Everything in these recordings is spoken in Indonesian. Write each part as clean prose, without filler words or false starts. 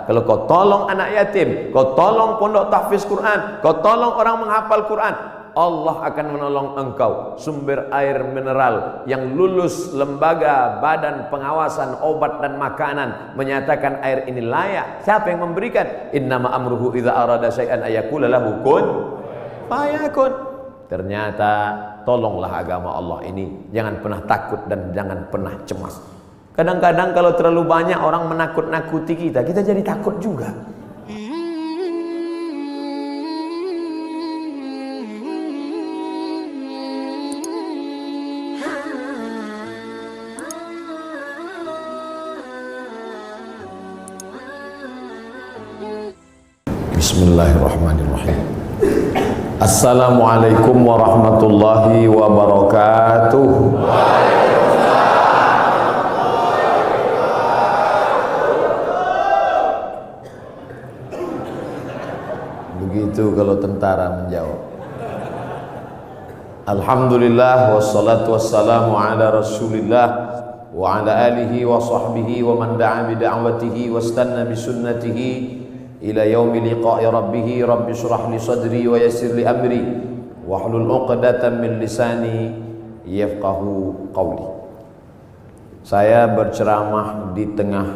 kalau kau tolong anak yatim, kau tolong pondok tahfiz Quran, kau tolong orang menghafal Quran, Allah akan menolong engkau. Sumber air mineral yang lulus lembaga badan pengawasan obat dan makanan menyatakan air ini layak. Siapa yang memberikan? Innama amruhu idza arada syai'an ayaqula lahu kun fayakun. Ternyata tolonglah agama Allah ini. Jangan pernah takut dan jangan pernah cemas. Kadang-kadang kalau terlalu banyak orang menakut-nakuti kita, kita jadi takut juga. Bismillahirrahmanirrahim. Assalamualaikum warahmatullahi wabarakatuh. Begitu kalau tentara menjawab. Alhamdulillah wassalatu wassalamu ala Rasulillah wa ala alihi wa sahbihi wa man da'a bi da'watihi wastanna bi sunnatihi ila yaumi liqa'i rabbih. Rabbi shrah li sadri wa yassir li amri wahlul 'uqdatam min lisani yafqahu qawli. Saya berceramah di tengah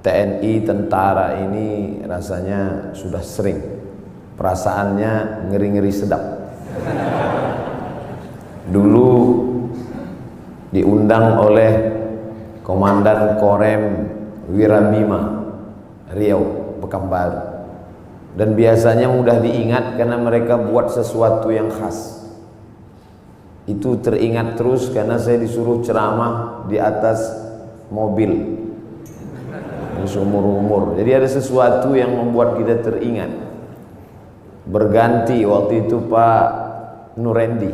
TNI, tentara ini rasanya sudah sering. Perasaannya ngeri-ngeri sedap. Dulu diundang oleh Komandan Korem Wirabima Riau Pekanbaru, dan biasanya mudah diingat karena mereka buat sesuatu yang khas. Itu teringat terus karena saya disuruh ceramah di atas mobil seumur umur. Jadi ada sesuatu yang membuat kita teringat. Berganti waktu itu Pak Nurendi,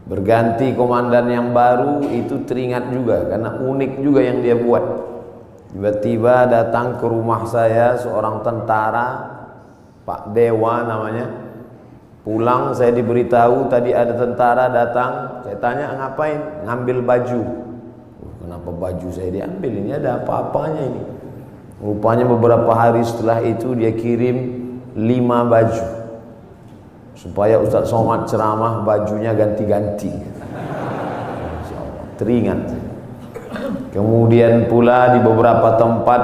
berganti komandan yang baru, itu teringat juga karena unik juga yang dia buat. Tiba-tiba datang ke rumah saya seorang tentara, Pak Dewa namanya. Pulang saya diberitahu tadi ada tentara datang. Saya tanya ngapain? Ngambil baju. Kenapa baju saya diambil? Ini ada apa-apanya ini? Rupanya beberapa hari setelah itu dia kirim 5 baju supaya Ustaz Somad ceramah bajunya ganti-ganti. Teringat. Kemudian pula di beberapa tempat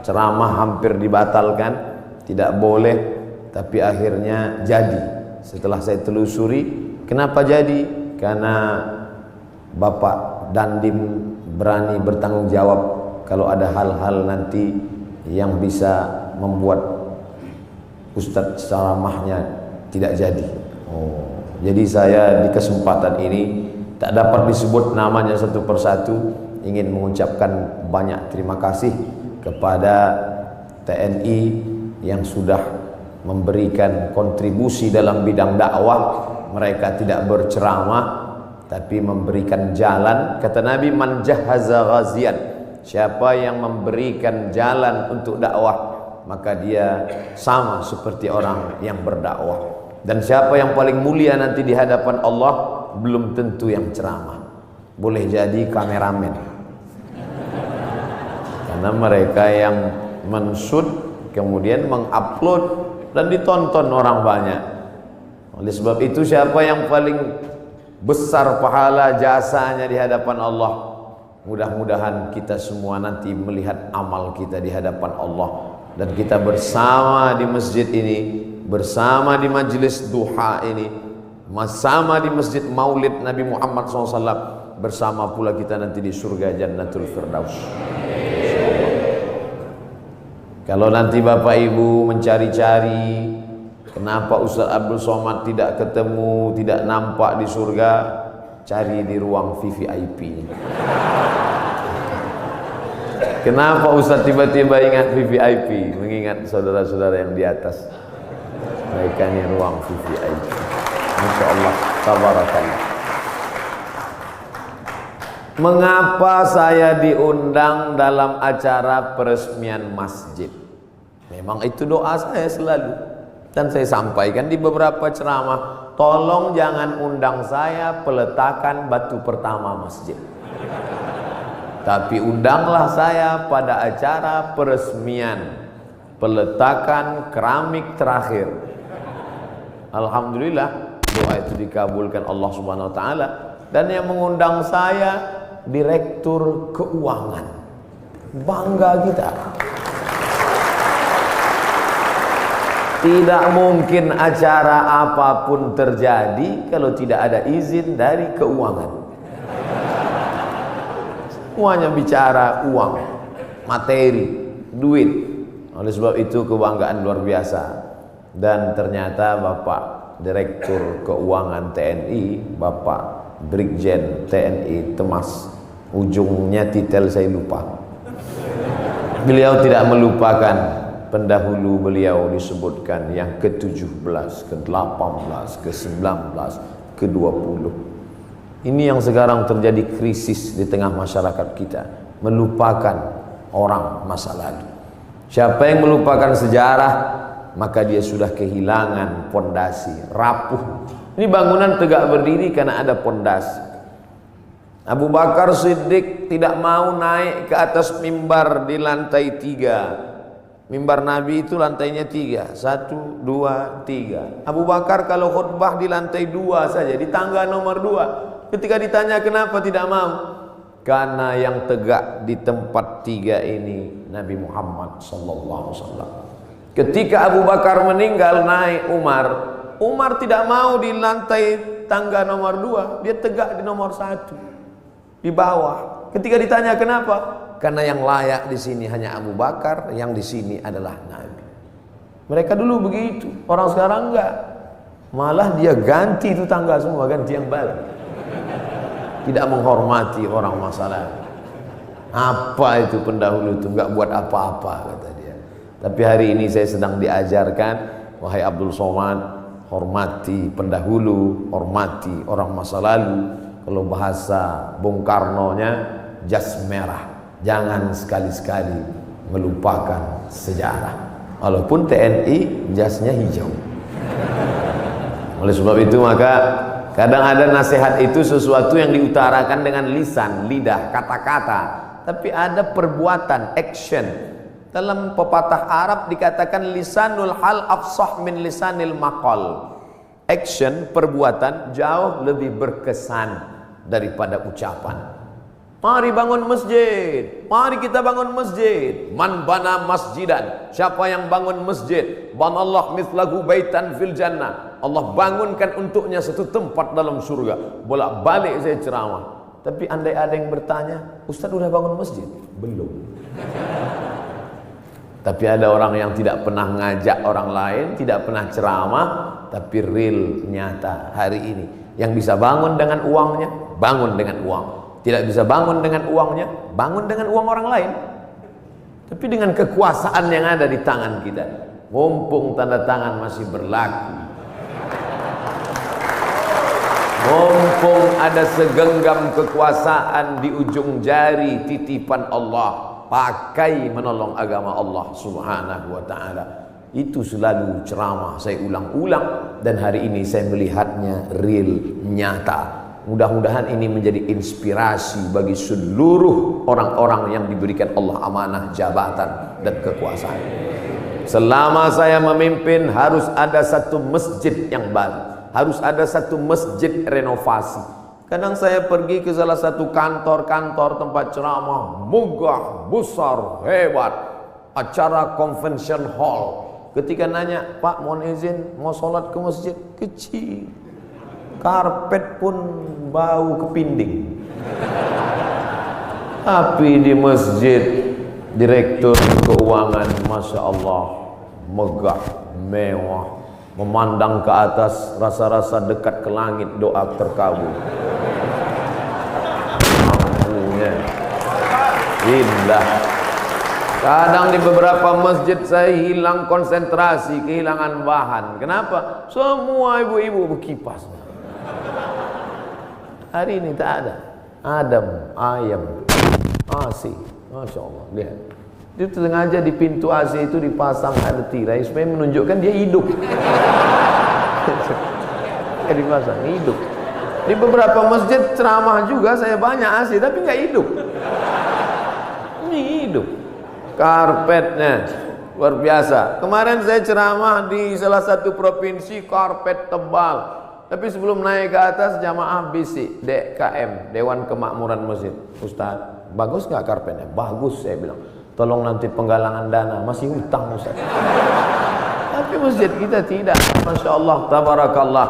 ceramah hampir dibatalkan, tidak boleh, tapi akhirnya jadi. Setelah saya telusuri, kenapa jadi? Karena Bapak Dandim berani bertanggung jawab kalau ada hal-hal nanti yang bisa membuat Ustadz ceramahnya tidak jadi. Jadi saya di kesempatan ini tak dapat disebut namanya satu persatu, ingin mengucapkan banyak terima kasih kepada TNI yang sudah memberikan kontribusi dalam bidang dakwah. Mereka tidak berceramah tapi memberikan jalan. Kata Nabi, man jahaza ghazian, siapa yang memberikan jalan untuk dakwah maka dia sama seperti orang yang berdakwah. Dan siapa yang paling mulia nanti di hadapan Allah belum tentu yang ceramah, boleh jadi kameramen, karena mereka yang menshoot kemudian mengupload dan ditonton orang banyak. Oleh sebab itu siapa yang paling besar pahala jasanya di hadapan Allah? Mudah-mudahan kita semua nanti melihat amal kita di hadapan Allah, dan kita bersama di masjid ini, bersama di majelis duha ini, bersama di masjid maulid Nabi Muhammad SAW, bersama pula kita nanti di surga Jannatul Firdaus. Kalau nanti Bapak Ibu mencari-cari kenapa Ustaz Abdul Somad tidak ketemu, tidak nampak di surga, cari di ruang VVIP. Kenapa Ustaz tiba-tiba ingat VVIP? Mengingat saudara-saudara yang di atas. Mereka ini ruang VVIP. Masya Allah, tabarakallah. Mengapa saya diundang dalam acara peresmian masjid? Memang itu doa saya selalu, dan saya sampaikan di beberapa ceramah. Tolong jangan undang saya peletakan batu pertama masjid. Tapi undanglah saya pada acara peresmian peletakan keramik terakhir. Alhamdulillah doa itu dikabulkan Allah Subhanahu wa taala, dan yang mengundang saya Direktur Keuangan. Bangga kita. Tidak mungkin acara apapun terjadi kalau tidak ada izin dari keuangan. Semuanya bicara uang, materi, duit. Oleh sebab itu kebanggaan luar biasa. Dan ternyata Bapak Direktur Keuangan TNI, Bapak Brigjen TNI Temas, ujungnya titel saya lupa. Beliau tidak melupakan pendahulu beliau disebutkan yang ke-17, ke-18, ke-19, ke-20. Ini yang sekarang terjadi krisis di tengah masyarakat kita, melupakan orang masa lalu. Siapa yang melupakan sejarah, maka dia sudah kehilangan pondasi, rapuh. Ini bangunan tegak berdiri karena ada pondasi. Abu Bakar Siddiq tidak mau naik ke atas mimbar di lantai 3. Mimbar Nabi itu lantainya 3, 1, 2, 3. Abu Bakar kalau khutbah di lantai 2 saja, di tangga nomor 2. Ketika ditanya kenapa tidak mau, karena yang tegak di tempat 3 ini Nabi Muhammad SAW. Ketika Abu Bakar meninggal, naik Umar tidak mau di lantai tangga nomor 2, dia tegak di nomor 1. Di bawah. Ketika ditanya kenapa? Karena yang layak di sini hanya Abu Bakar, yang di sini adalah Nabi. Mereka dulu begitu, orang sekarang enggak. Malah dia ganti itu tangga semua, ganti yang baru. Tidak menghormati orang masa lalu. Apa itu pendahulu itu, enggak buat apa-apa kata dia. Tapi hari ini saya sedang diajarkan, wahai Abdul Somad, hormati pendahulu, hormati orang masa lalu. Kalau bahasa Bung Karno-nya, jas merah. Jangan sekali-sekali melupakan sejarah. Walaupun TNI jasnya hijau. Oleh sebab itu maka kadang ada nasihat itu sesuatu yang diutarakan dengan lisan, lidah, kata-kata. Tapi ada perbuatan, action. Dalam pepatah Arab dikatakan lisanul hal afsah min lisanil maqal. Action, perbuatan jauh lebih berkesan daripada ucapan. Mari bangun masjid, mari kita bangun masjid. Man bana masjidan, siapa yang bangun masjid, banallah mithlahu baitan fil jannah, Allah bangunkan untuknya satu tempat dalam surga. Bolak-balik saya ceramah, tapi andai ada yang bertanya, Ustaz udah bangun masjid? Belum. Tapi ada orang yang tidak pernah ngajak orang lain, tidak pernah ceramah, tapi real, nyata hari ini. Yang bisa bangun dengan uangnya, bangun dengan uang. Tidak bisa bangun dengan uangnya, bangun dengan uang orang lain. Tapi dengan kekuasaan yang ada di tangan kita, mumpung tanda tangan masih berlaku, mumpung ada segenggam kekuasaan di ujung jari titipan Allah, pakai menolong agama Allah Subhanahu wa ta'ala. Itu selalu ceramah saya ulang-ulang, dan hari ini saya melihatnya real, nyata. Mudah-mudahan ini menjadi inspirasi bagi seluruh orang-orang yang diberikan Allah amanah jabatan dan kekuasaan. Selama saya memimpin harus ada satu masjid yang baru, harus ada satu masjid renovasi. Kadang saya pergi ke salah satu kantor-kantor tempat ceramah, megah, besar, hebat, acara convention hall. Ketika nanya, Pak mohon izin mau sholat ke masjid, kecil, karpet pun bau kepinding. Tapi di masjid Direktur Keuangan, Masya Allah, megah, mewah, memandang ke atas, rasa-rasa dekat ke langit, doa terkabul. Mampunya indah. Kadang di beberapa masjid saya hilang konsentrasi, kehilangan bahan. Kenapa? Semua ibu-ibu berkipas. Hari ini tak ada. Adam, ayam, AC. Masya Allah. Lihat. Dia sengaja di pintu AC itu dipasang ada tirai supaya menunjukkan dia hidup. Dipasang hidup. Di beberapa masjid ceramah juga saya banyak AC tapi nggak hidup. Karpetnya luar biasa. Kemarin saya ceramah di salah satu provinsi, karpet tebal. Tapi sebelum naik ke atas, jamaah bisik, DKM, Dewan Kemakmuran Masjid. Ustaz, bagus nggak karpetnya? Bagus, saya bilang. Tolong nanti penggalangan dana, masih hutang Ustaz. Tapi masjid kita tidak. Masya Allah, tabarakallah.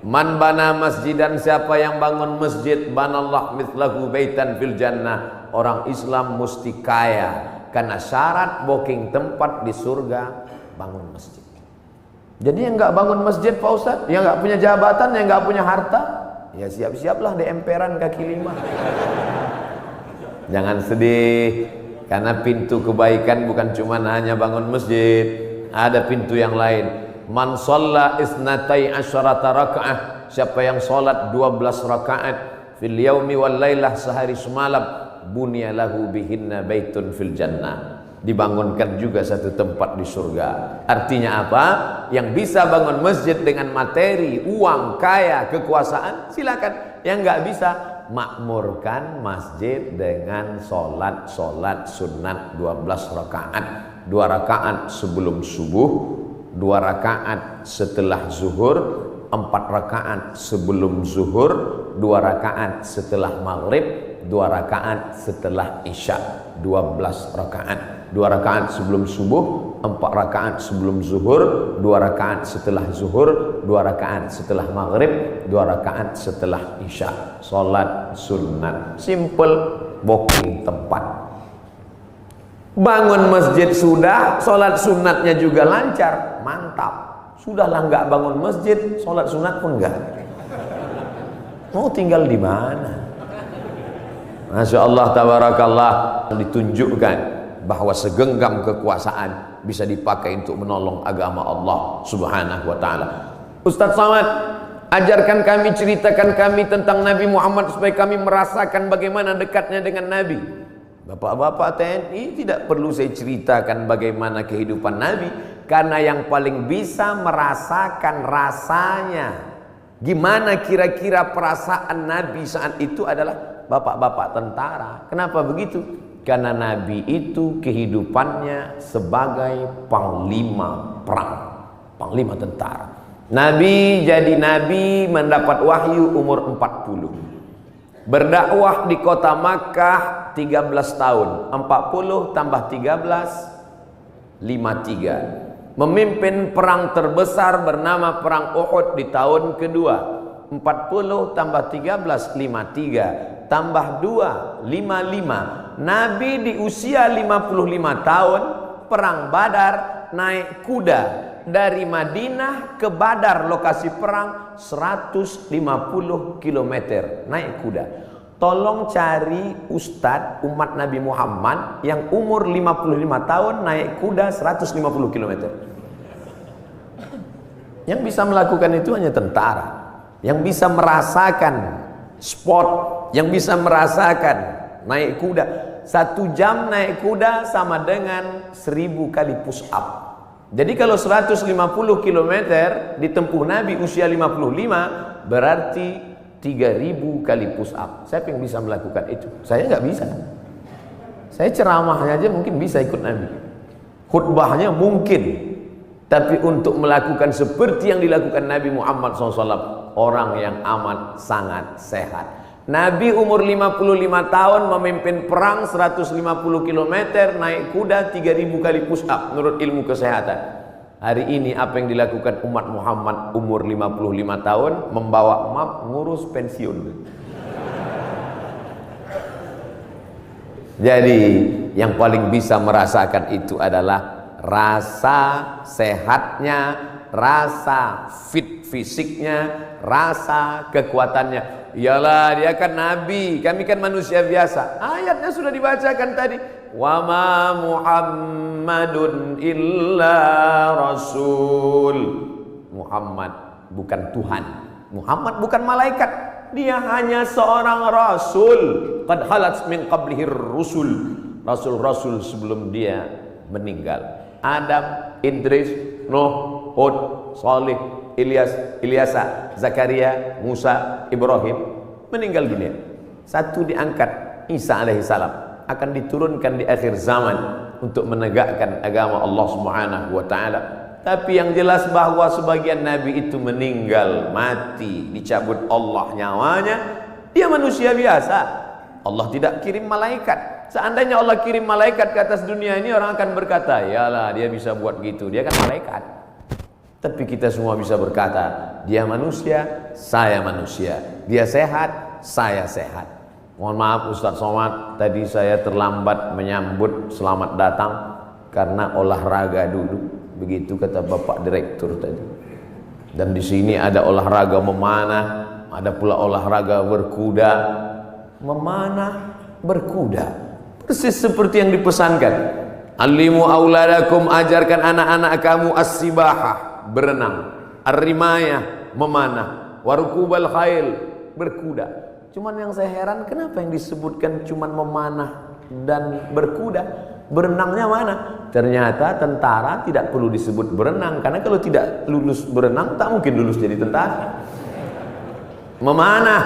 Man bana masjidan, siapa yang bangun masjid, banallah mithlahu baitan fil jannah. Orang Islam mesti kaya, karena syarat booking tempat di surga bangun masjid. Jadi yang nggak bangun masjid Pak Ustadz, yang nggak punya jabatan, yang nggak punya harta, ya siap-siaplah di emperan kaki lima. Jangan sedih, karena pintu kebaikan bukan cuma hanya bangun masjid, ada pintu yang lain. Man shalla isnatai asyarata raka'ah, siapa yang sholat 12 rakaat fil yaumi wal lailah, sehari semalam, bunya lahu bihinna baitun fil jannah, dibangunkan juga satu tempat di surga. Artinya apa? Yang bisa bangun masjid dengan materi, uang, kaya, kekuasaan, silakan. Yang nggak bisa, makmurkan masjid dengan sholat sunat 12 rakaat. 2 rakaat sebelum subuh, 2 rakaat setelah zuhur, 4 rakaat sebelum zuhur, 2 rakaat setelah maghrib, 2 rakaat setelah isya. 12 rakaat. 2 rakaat sebelum subuh, 4 rakaat sebelum zuhur, 2 rakaat setelah zuhur, 2 rakaat setelah maghrib, 2 rakaat setelah isya. Salat sunat, simple, booking tempat. Bangun masjid sudah, salat sunatnya juga lancar, mantap. Sudahlah nggak bangun masjid, salat sunat pun enggak. Mau tinggal di mana? Masya Allah, tabarakallah. Ditunjukkan bahwa segenggam kekuasaan bisa dipakai untuk menolong agama Allah subhanahu wa ta'ala. Ustaz Samad, ajarkan kami, ceritakan kami tentang Nabi Muhammad supaya kami merasakan bagaimana dekatnya dengan Nabi. Bapak-bapak TNI, tidak perlu saya ceritakan bagaimana kehidupan Nabi, karena yang paling bisa merasakan rasanya, gimana kira-kira perasaan Nabi saat itu adalah bapak-bapak tentara. Kenapa begitu? Karena Nabi itu kehidupannya sebagai panglima perang, panglima tentara. Nabi jadi Nabi mendapat wahyu umur 40. Berdakwah di kota Makkah 13 tahun. 40 tambah 13, 53. Memimpin perang terbesar bernama Perang Uhud di tahun kedua. 40 tambah 13, 53. Tambah 2, 55. Nabi di usia 55 tahun, perang Badar, naik kuda dari Madinah ke Badar, lokasi perang 150 km naik kuda. Tolong cari ustadz umat Nabi Muhammad yang umur 55 tahun naik kuda 150 km. Yang bisa melakukan itu hanya tentara, yang bisa merasakan sport, yang bisa merasakan naik kuda. 1 jam naik kuda sama dengan 1000 kali push up. Jadi kalau 150 km ditempuh Nabi usia 55, berarti 3000 kali push up. Siapa yang bisa melakukan itu? Saya nggak bisa. Saya ceramahnya aja mungkin bisa ikut Nabi, khutbahnya mungkin, tapi untuk melakukan seperti yang dilakukan Nabi Muhammad SAW, orang yang amat sangat sehat. Nabi umur 55 tahun memimpin perang 150 km, naik kuda 3000 kali push up menurut ilmu kesehatan. Hari ini apa yang dilakukan umat Muhammad umur 55 tahun? Membawa map ngurus pensiun. Jadi yang paling bisa merasakan itu adalah rasa sehatnya, rasa fit fisiknya, rasa kekuatannya. Iyalah, dia kan Nabi, kami kan manusia biasa. Ayatnya sudah dibacakan tadi. Wa ma Muhammadun illa rasul. Muhammad bukan Tuhan, Muhammad bukan malaikat, dia hanya seorang rasul. Qad halat min qablihi rusul. Rasul-rasul sebelum dia meninggal. Adam, Idris, Nuh, Hud, Salih, Ilyasa, Zakaria, Musa, Ibrahim meninggal dunia. Satu diangkat, Isa alaihissalam akan diturunkan di akhir zaman. untuk menegakkan agama Allah Subhanahu wa taala. Tapi yang jelas bahwa sebagian nabi itu meninggal, mati, dicabut Allah nyawanya. Dia manusia biasa. Allah tidak kirim malaikat. Seandainya Allah kirim malaikat ke atas dunia ini, orang akan berkata, yalah dia bisa buat gitu, dia kan malaikat. Tapi kita semua bisa berkata, dia manusia, saya manusia. Dia sehat, saya sehat. Mohon maaf Ustaz Somad, tadi saya terlambat menyambut selamat datang karena olahraga dulu. Begitu kata Bapak Direktur tadi. Dan di sini ada olahraga memanah, ada pula olahraga berkuda. Memanah, berkuda, persis seperti yang dipesankan. Alimu auladakum, ajarkan anak-anak kamu as-sibahah, berenang, ar-rimayah, memanah, warukubal khail, berkuda. Cuman yang saya heran, kenapa yang disebutkan cuman memanah dan berkuda? Berenangnya mana? Ternyata tentara tidak perlu disebut berenang, karena kalau tidak lulus berenang tak mungkin lulus jadi tentara. Memanah,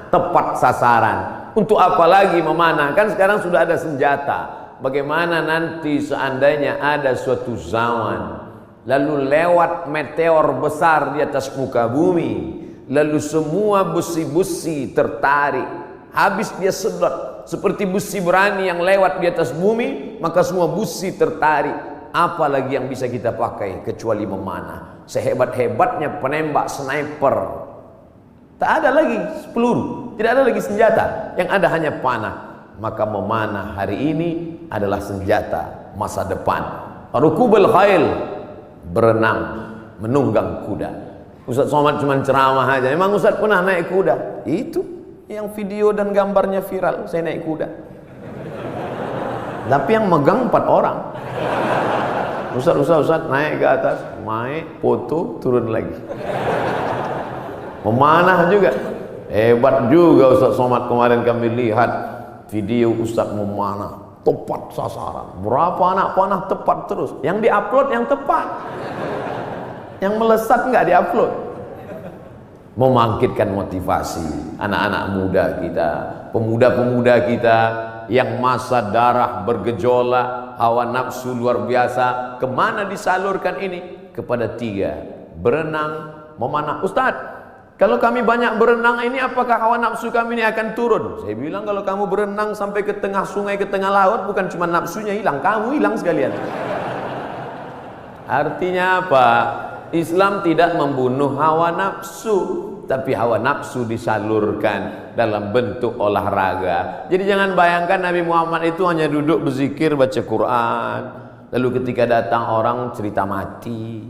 tepat sasaran. Untuk apa lagi memanah? Kan sekarang sudah ada senjata. Bagaimana nanti seandainya ada suatu zaman lalu lewat meteor besar di atas muka bumi, lalu semua besi-besi tertarik, habis dia sedot seperti besi berani yang lewat di atas bumi, maka semua besi tertarik. Apa lagi yang bisa kita pakai kecuali memanah? Sehebat-hebatnya penembak sniper, tak ada lagi peluru, tidak ada lagi senjata, yang ada hanya panah. Maka memanah hari ini adalah senjata masa depan. Rukubul khail, berenang, menunggang kuda. Ustaz Somad cuma ceramah aja. Emang Ustaz pernah naik kuda? Itu yang video dan gambarnya viral, saya naik kuda. Tapi yang megang 4 orang. Ustaz naik ke atas, naik, foto, turun lagi. Memanah juga. Hebat juga Ustaz Somad, kemarin kami lihat video Ustaz memanah, tepat sasaran. Berapa anak panah tepat terus. Yang diupload yang tepat. Yang melesat nggak diupload. Membangkitkan motivasi anak-anak muda kita, pemuda-pemuda kita yang masa darah bergejolak, hawa nafsu luar biasa. Kemana disalurkan ini? Kepada 3: berenang, memanah. Ustaz, kalau kami banyak berenang ini, apakah hawa nafsu kami ini akan turun? Saya bilang, kalau kamu berenang sampai ke tengah sungai, ke tengah laut, bukan cuma nafsunya hilang, kamu hilang sekalian. Artinya apa? Islam tidak membunuh hawa nafsu, tapi hawa nafsu disalurkan dalam bentuk olahraga. Jadi jangan bayangkan Nabi Muhammad itu hanya duduk berzikir, baca Quran, lalu ketika datang orang cerita mati.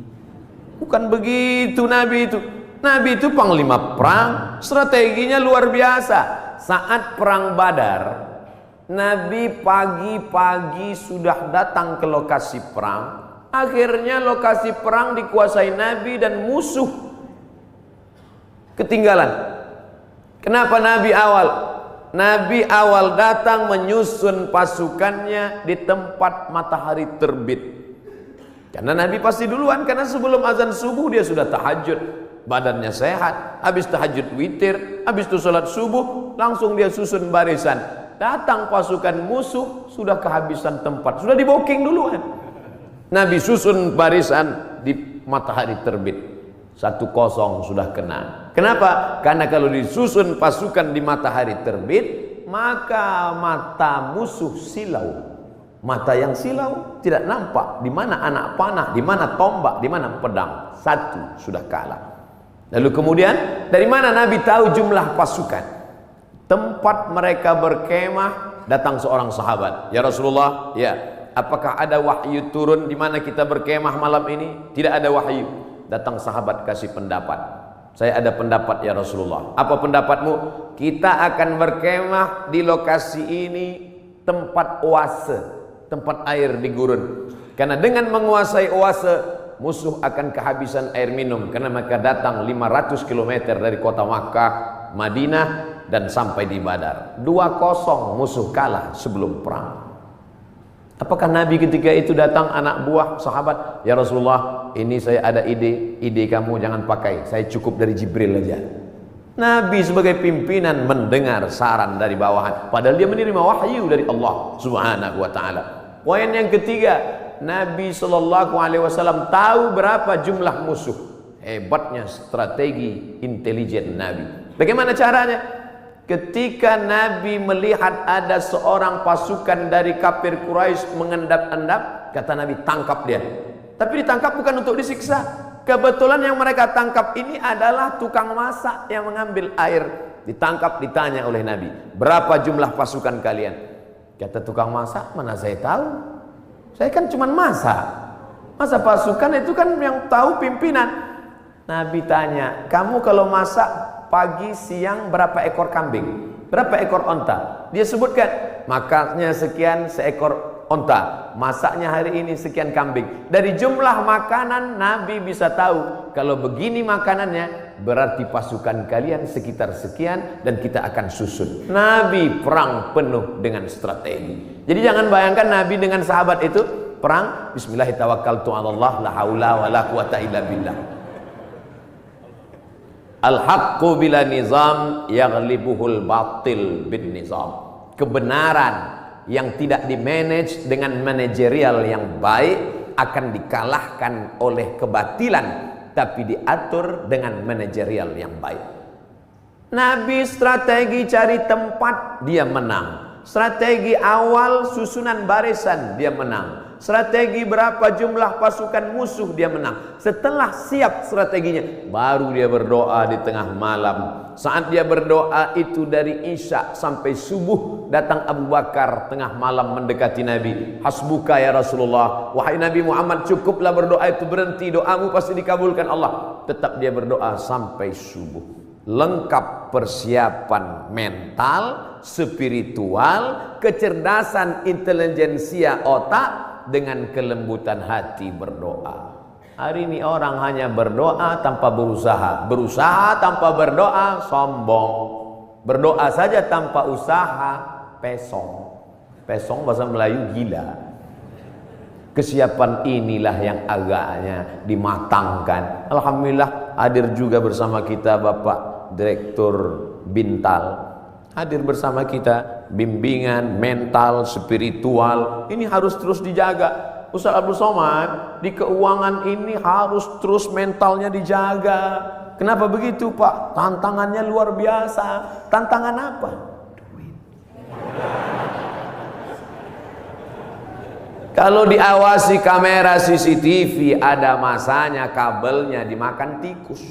Bukan begitu Nabi itu. Nabi itu panglima perang, strateginya luar biasa. Saat perang Badar, Nabi pagi-pagi sudah datang ke lokasi perang. Akhirnya lokasi perang dikuasai Nabi dan musuh ketinggalan. Kenapa Nabi awal? Nabi awal datang menyusun pasukannya di tempat matahari terbit. Karena Nabi pasti duluan, karena sebelum azan subuh dia sudah tahajud. Badannya sehat, habis tahajud witir, habis itu sholat subuh, langsung dia susun barisan. Datang pasukan musuh, sudah kehabisan tempat, sudah di booking duluan. Nabi susun barisan di matahari terbit. 1-0 sudah kena. Kenapa? Karena kalau disusun pasukan di matahari terbit, maka mata musuh silau. Mata yang silau tidak nampak di mana anak panah, di mana tombak, di mana pedang. 1 sudah kalah. Lalu kemudian dari mana Nabi tahu jumlah pasukan? Tempat mereka berkemah, datang seorang sahabat. Ya Rasulullah, ya, apakah ada wahyu turun di mana kita berkemah malam ini? Tidak ada wahyu. Datang sahabat kasih pendapat. Saya ada pendapat ya Rasulullah. Apa pendapatmu? Kita akan berkemah di lokasi ini, tempat oase, tempat air di gurun. Karena dengan menguasai oase, musuh akan kehabisan air minum. Karena mereka datang 500 km dari kota Makkah, Madinah, dan sampai di Badar. 2-0 musuh kalah sebelum perang. Apakah Nabi ketika itu datang anak buah sahabat, ya Rasulullah, ini saya ada ide kamu jangan pakai, saya cukup dari Jibril aja. Nabi sebagai pimpinan mendengar saran dari bawahan, padahal dia menerima wahyu dari Allah Subhanahu wa taala. Poin yang ketiga, Nabi SAW tahu berapa jumlah musuh. Hebatnya strategi intelijen Nabi. Bagaimana caranya? Ketika Nabi melihat ada seorang pasukan dari kafir Quraisy mengendap-endap, kata Nabi, tangkap dia. Tapi ditangkap bukan untuk disiksa. Kebetulan yang mereka tangkap ini adalah tukang masak yang mengambil air. Ditangkap, ditanya oleh Nabi, berapa jumlah pasukan kalian? Kata tukang masak, mana saya tahu? Saya kan cuma masak. Masa pasukan itu kan yang tahu pimpinan. Nabi tanya, kamu kalau masak pagi, siang berapa ekor kambing? Berapa ekor onta? Dia sebutkan, makannya sekian seekor onta, masaknya hari ini sekian kambing. Dari jumlah makanan Nabi bisa tahu, kalau begini makanannya berarti pasukan kalian sekitar sekian dan kita akan susun. Nabi perang penuh dengan strategi. Jadi jangan bayangkan Nabi dengan sahabat itu perang bismillahirrahmanirrahim, la haula wala quwata illa billah. Al-haqqu bila nizam yaghlibuhul batil bin nizam. Kebenaran yang tidak dimanage dengan manajerial yang baik akan dikalahkan oleh kebatilan, tapi diatur dengan manajerial yang baik. Nabi strategi cari tempat, dia menang. Strategi awal susunan barisan, dia menang. Strategi berapa jumlah pasukan musuh, dia menang. Setelah siap strateginya, baru dia berdoa di tengah malam. Saat dia berdoa itu dari Isya sampai subuh, datang Abu Bakar tengah malam mendekati Nabi. Hasbuka ya Rasulullah, wahai Nabi Muhammad, cukuplah berdoa itu, berhenti, doamu pasti dikabulkan Allah. Tetap dia berdoa sampai subuh. Lengkap persiapan mental, spiritual, kecerdasan intelijensia otak, dengan kelembutan hati berdoa. Hari ini orang hanya berdoa tanpa berusaha, berusaha tanpa berdoa sombong, berdoa saja tanpa usaha pesong. Pesong bahasa Melayu gila. Kesiapan inilah yang agaknya dimatangkan. Alhamdulillah hadir juga bersama kita Bapak Direktur Bintal, hadir bersama kita. Bimbingan mental, spiritual ini harus terus dijaga. Ustaz Abdul Somad, di keuangan ini harus terus mentalnya dijaga. Kenapa begitu Pak? Tantangannya luar biasa. Tantangan apa? Duit. Kalau diawasi kamera CCTV, ada masanya kabelnya dimakan tikus.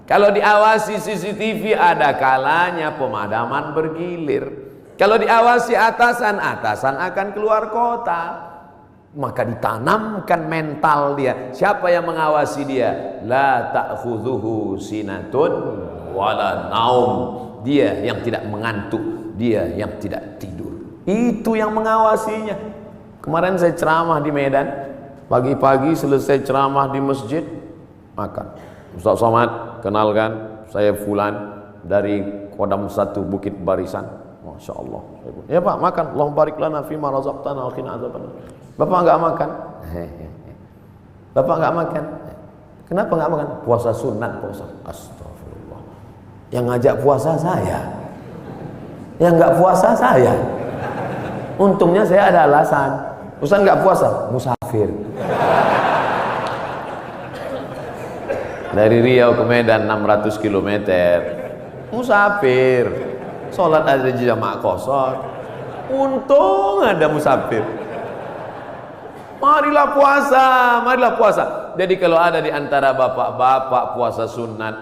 Kalau diawasi CCTV, ada kalanya pemadaman bergilir. Kalau diawasi atasan, atasan akan keluar kota. Maka ditanamkan mental dia. Siapa yang mengawasi dia? La ta'khudhuhu sinatun wala naum. Dia yang tidak mengantuk, dia yang tidak tidur. Itu yang mengawasinya. Kemarin saya ceramah di Medan. Pagi-pagi selesai ceramah di masjid, makan. Ustaz Somad, kenalkan, saya Fulan dari Kodam 1 Bukit Barisan. Masya Allah. Ya Pak, makan. Allahumma barik lana fima razaqtana wa qina adzabannar. Bapak enggak makan? Bapak enggak makan? Kenapa enggak makan? Puasa sunat, puasa. Astagfirullah. Yang ngajak puasa saya. Yang enggak puasa saya. Untungnya saya ada alasan. Ustaz enggak puasa, musafir. Dari Riau ke Medan 600 km. Musafir. Sholat ada jamaah kosong. Untung ada musafir. Marilah puasa, marilah puasa. Jadi kalau ada di antara bapak-bapak puasa sunat,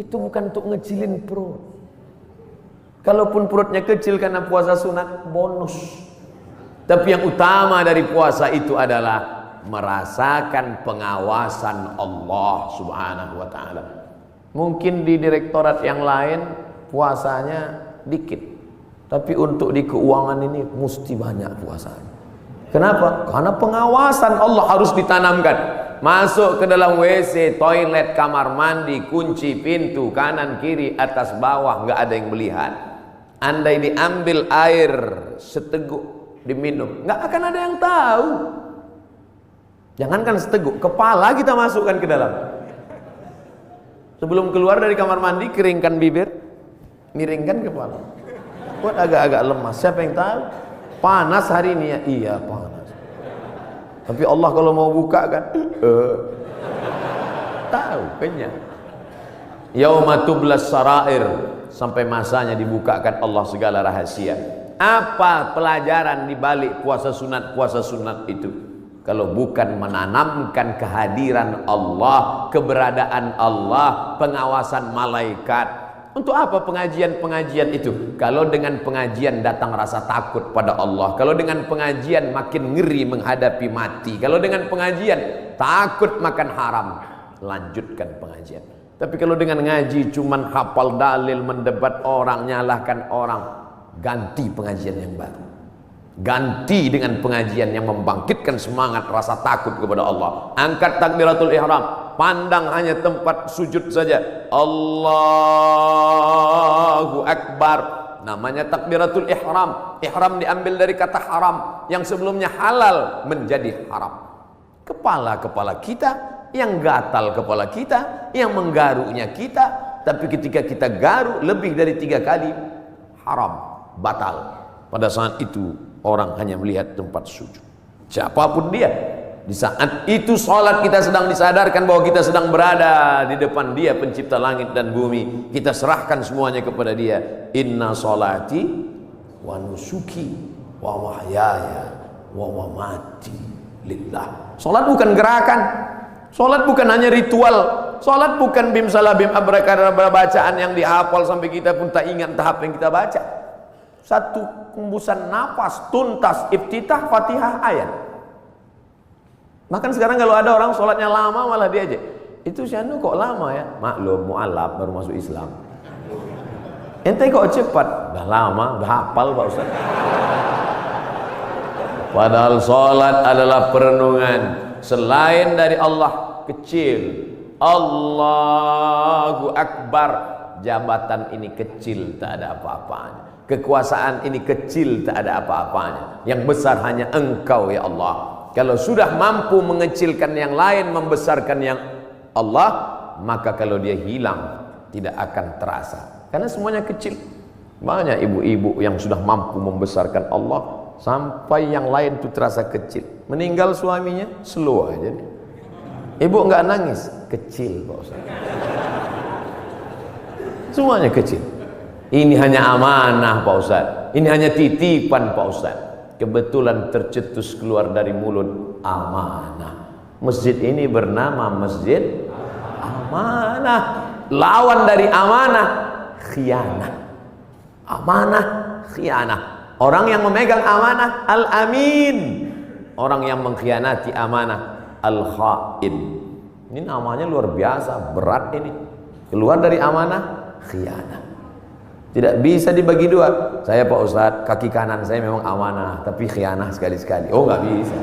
itu bukan untuk ngecilin perut. Kalaupun perutnya kecil karena puasa sunat, bonus. Tapi yang utama dari puasa itu adalah merasakan pengawasan Allah Subhanahu wa ta'ala. Mungkin di direktorat yang lain puasanya dikit, tapi untuk di keuangan ini mesti banyak puasanya. Kenapa? Karena pengawasan Allah harus ditanamkan. Masuk ke dalam WC, toilet, kamar mandi, kunci pintu kanan kiri atas bawah, nggak ada yang melihat. Andai diambil air seteguk diminum, nggak akan ada yang tahu. Jangankan seteguk, kepala kita masukkan ke dalam. Sebelum keluar dari kamar mandi, keringkan bibir, miringkan kepala. Buat agak-agak lemas. Siapa yang tahu? Panas hari ini ya? Iya panas. Tapi Allah kalau mau buka kan tahu kenyang. Yauma tublas sarair, sampai masanya dibukakan Allah segala rahasia. Apa pelajaran di balik puasa sunat itu? Kalau bukan menanamkan kehadiran Allah, keberadaan Allah, pengawasan malaikat. Untuk apa pengajian-pengajian itu? Kalau dengan pengajian datang rasa takut pada Allah, kalau dengan pengajian makin ngeri menghadapi mati, kalau dengan pengajian takut makan haram, lanjutkan pengajian. Tapi kalau dengan ngaji cuman hafal dalil, mendebat orang, nyalahkan orang, ganti pengajian yang baru. Ganti dengan pengajian yang membangkitkan semangat rasa takut kepada Allah. Angkat takbiratul ihram, pandang hanya tempat sujud saja. Allahu Akbar. Namanya takbiratul ihram. Ihram diambil dari kata haram, yang sebelumnya halal menjadi haram. Kepala-kepala kita yang gatal, kepala kita yang menggaruknya kita, tapi ketika kita garuk lebih dari 3 kali, haram, batal. Pada saat itu orang hanya melihat tempat sujud, siapapun dia. Di saat itu sholat kita sedang disadarkan bahwa kita sedang berada di depan Dia pencipta langit dan bumi. Kita serahkan semuanya kepada Dia. Inna sholati wa nusuki wa mahyaya wa mamati lillah. Sholat bukan gerakan, sholat bukan hanya ritual, sholat bukan bim salah bim abrakadabra bacaan yang dihafal sampai kita pun tak ingat tahap yang kita baca. Satu hembusan nafas tuntas, iftitah, fatihah, ayat. Bahkan sekarang kalau ada orang sholatnya lama malah diajak, itu Syanu kok lama ya? Maklum mu'alaf baru masuk Islam. Ente kok cepat? Udah lama, udah hafal Pak Ustaz. Padahal sholat adalah perenungan. Selain dari Allah kecil, Allahu Akbar. Jabatan ini kecil, tak ada apa-apanya. Kekuasaan ini kecil, tak ada apa-apanya. Yang besar hanya Engkau ya Allah. Kalau sudah mampu mengecilkan yang lain, membesarkan yang Allah, maka kalau dia hilang tidak akan terasa, karena semuanya kecil. Banyak ibu-ibu yang sudah mampu membesarkan Allah sampai yang lain itu terasa kecil. Meninggal suaminya, slow aja nih. Ibu enggak nangis, kecil Pak Ustaz. Semuanya kecil. Ini hanya amanah Pak Ustaz, ini hanya titipan Pak Ustaz. Kebetulan tercetus keluar dari mulut, amanah. Masjid ini bernama Masjid Amanah. Lawan dari amanah, khianah. Amanah, khianah. Orang yang memegang amanah, al-amin. Orang yang mengkhianati amanah, al-khain. Ini namanya luar biasa, berat ini. Keluar dari amanah, khianah. Tidak bisa dibagi dua. Saya Pak Ustadz, kaki kanan saya memang amanah, tapi khianah sekali-sekali. Oh nggak bisa.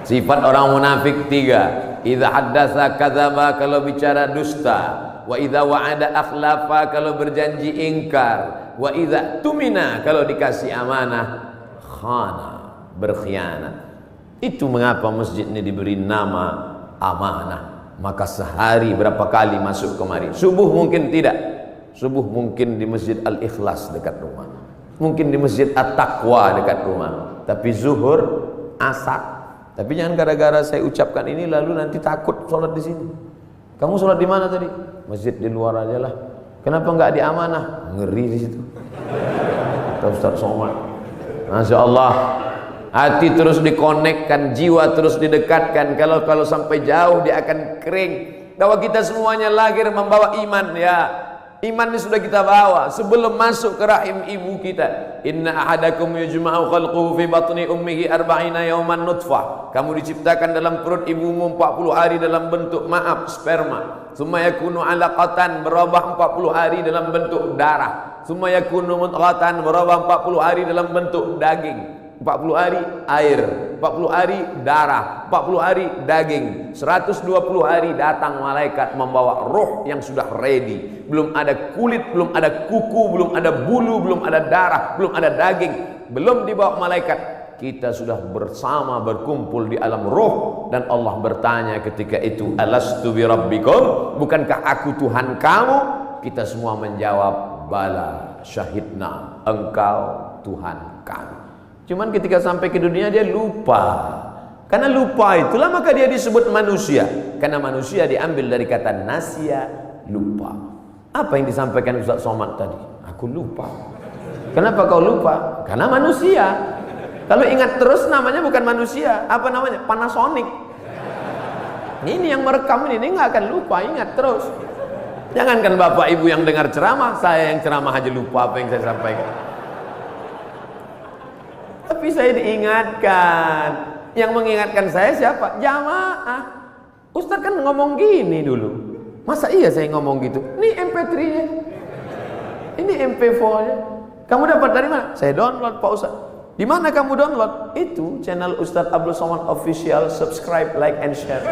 Sifat orang munafik 3. Idza haddatsa kadzaba, kalau bicara dusta. Wa idza wa'ada akhlafa, kalau berjanji ingkar. Wa idza tumina, kalau dikasih amanah khana, berkhianat. Itu mengapa masjid ini diberi nama amanah. Maka sehari berapa kali masuk kemari? Subuh mungkin tidak. Subuh mungkin di Masjid Al-Ikhlas dekat rumah, mungkin di Masjid At-Taqwa dekat rumah. Tapi zuhur, asar. Tapi jangan gara-gara saya ucapkan ini lalu nanti takut sholat di sini. Kamu sholat di mana tadi? Masjid di luar aja lah. Kenapa nggak di amanah? Ngeri di situ. Kata Ustaz Somad. Masya Allah. Hati terus dikonekkan, jiwa terus didekatkan. Kalau sampai jauh dia akan kering. Bahwa kita semuanya lahir membawa iman ya. Iman ini sudah kita bawa sebelum masuk ke rahim ibu kita. Inna ahadakum yujma'u khalquhu fi batni ummihi arba'ina yawman nutfah. Kamu diciptakan dalam perut ibumu 40 hari dalam bentuk sperma. Summa yakunu 'alaqatan, berubah 40 hari dalam bentuk darah. Summa yakunu mudghatan, berubah 40 hari dalam bentuk daging. 40 hari air, 40 hari darah, 40 hari daging, 120 hari datang malaikat membawa roh yang sudah ready. Belum ada kulit, belum ada kuku, belum ada bulu, belum ada darah, belum ada daging, belum dibawa malaikat. Kita sudah bersama berkumpul di alam roh, dan Allah bertanya ketika itu, alastu bi rabbikum, bukankah aku Tuhan kamu? Kita semua menjawab, bala syahidna, engkau Tuhan kami. Cuman ketika sampai ke dunia dia lupa. Karena lupa itulah maka dia disebut manusia. Karena manusia diambil dari kata nasya, lupa. Apa yang disampaikan Ustaz Somad tadi? Aku lupa. Kenapa kau lupa? Karena manusia. Kalau ingat terus namanya bukan manusia. Apa namanya? Panasonic. Ini yang merekam ini nggak akan lupa, ingat terus. Jangankan bapak ibu yang dengar ceramah, saya yang ceramah aja lupa apa yang saya sampaikan. Tapi saya diingatkan. Yang mengingatkan saya siapa? Jamaah. Ustaz kan ngomong gini dulu. Masa iya saya ngomong gitu? Ini MP3-nya. Ini MP4-nya. Kamu dapat dari mana? Saya download Pak Ustaz. Di mana kamu download? Itu channel Ustaz Abdul Somad Official. Subscribe, like, and share.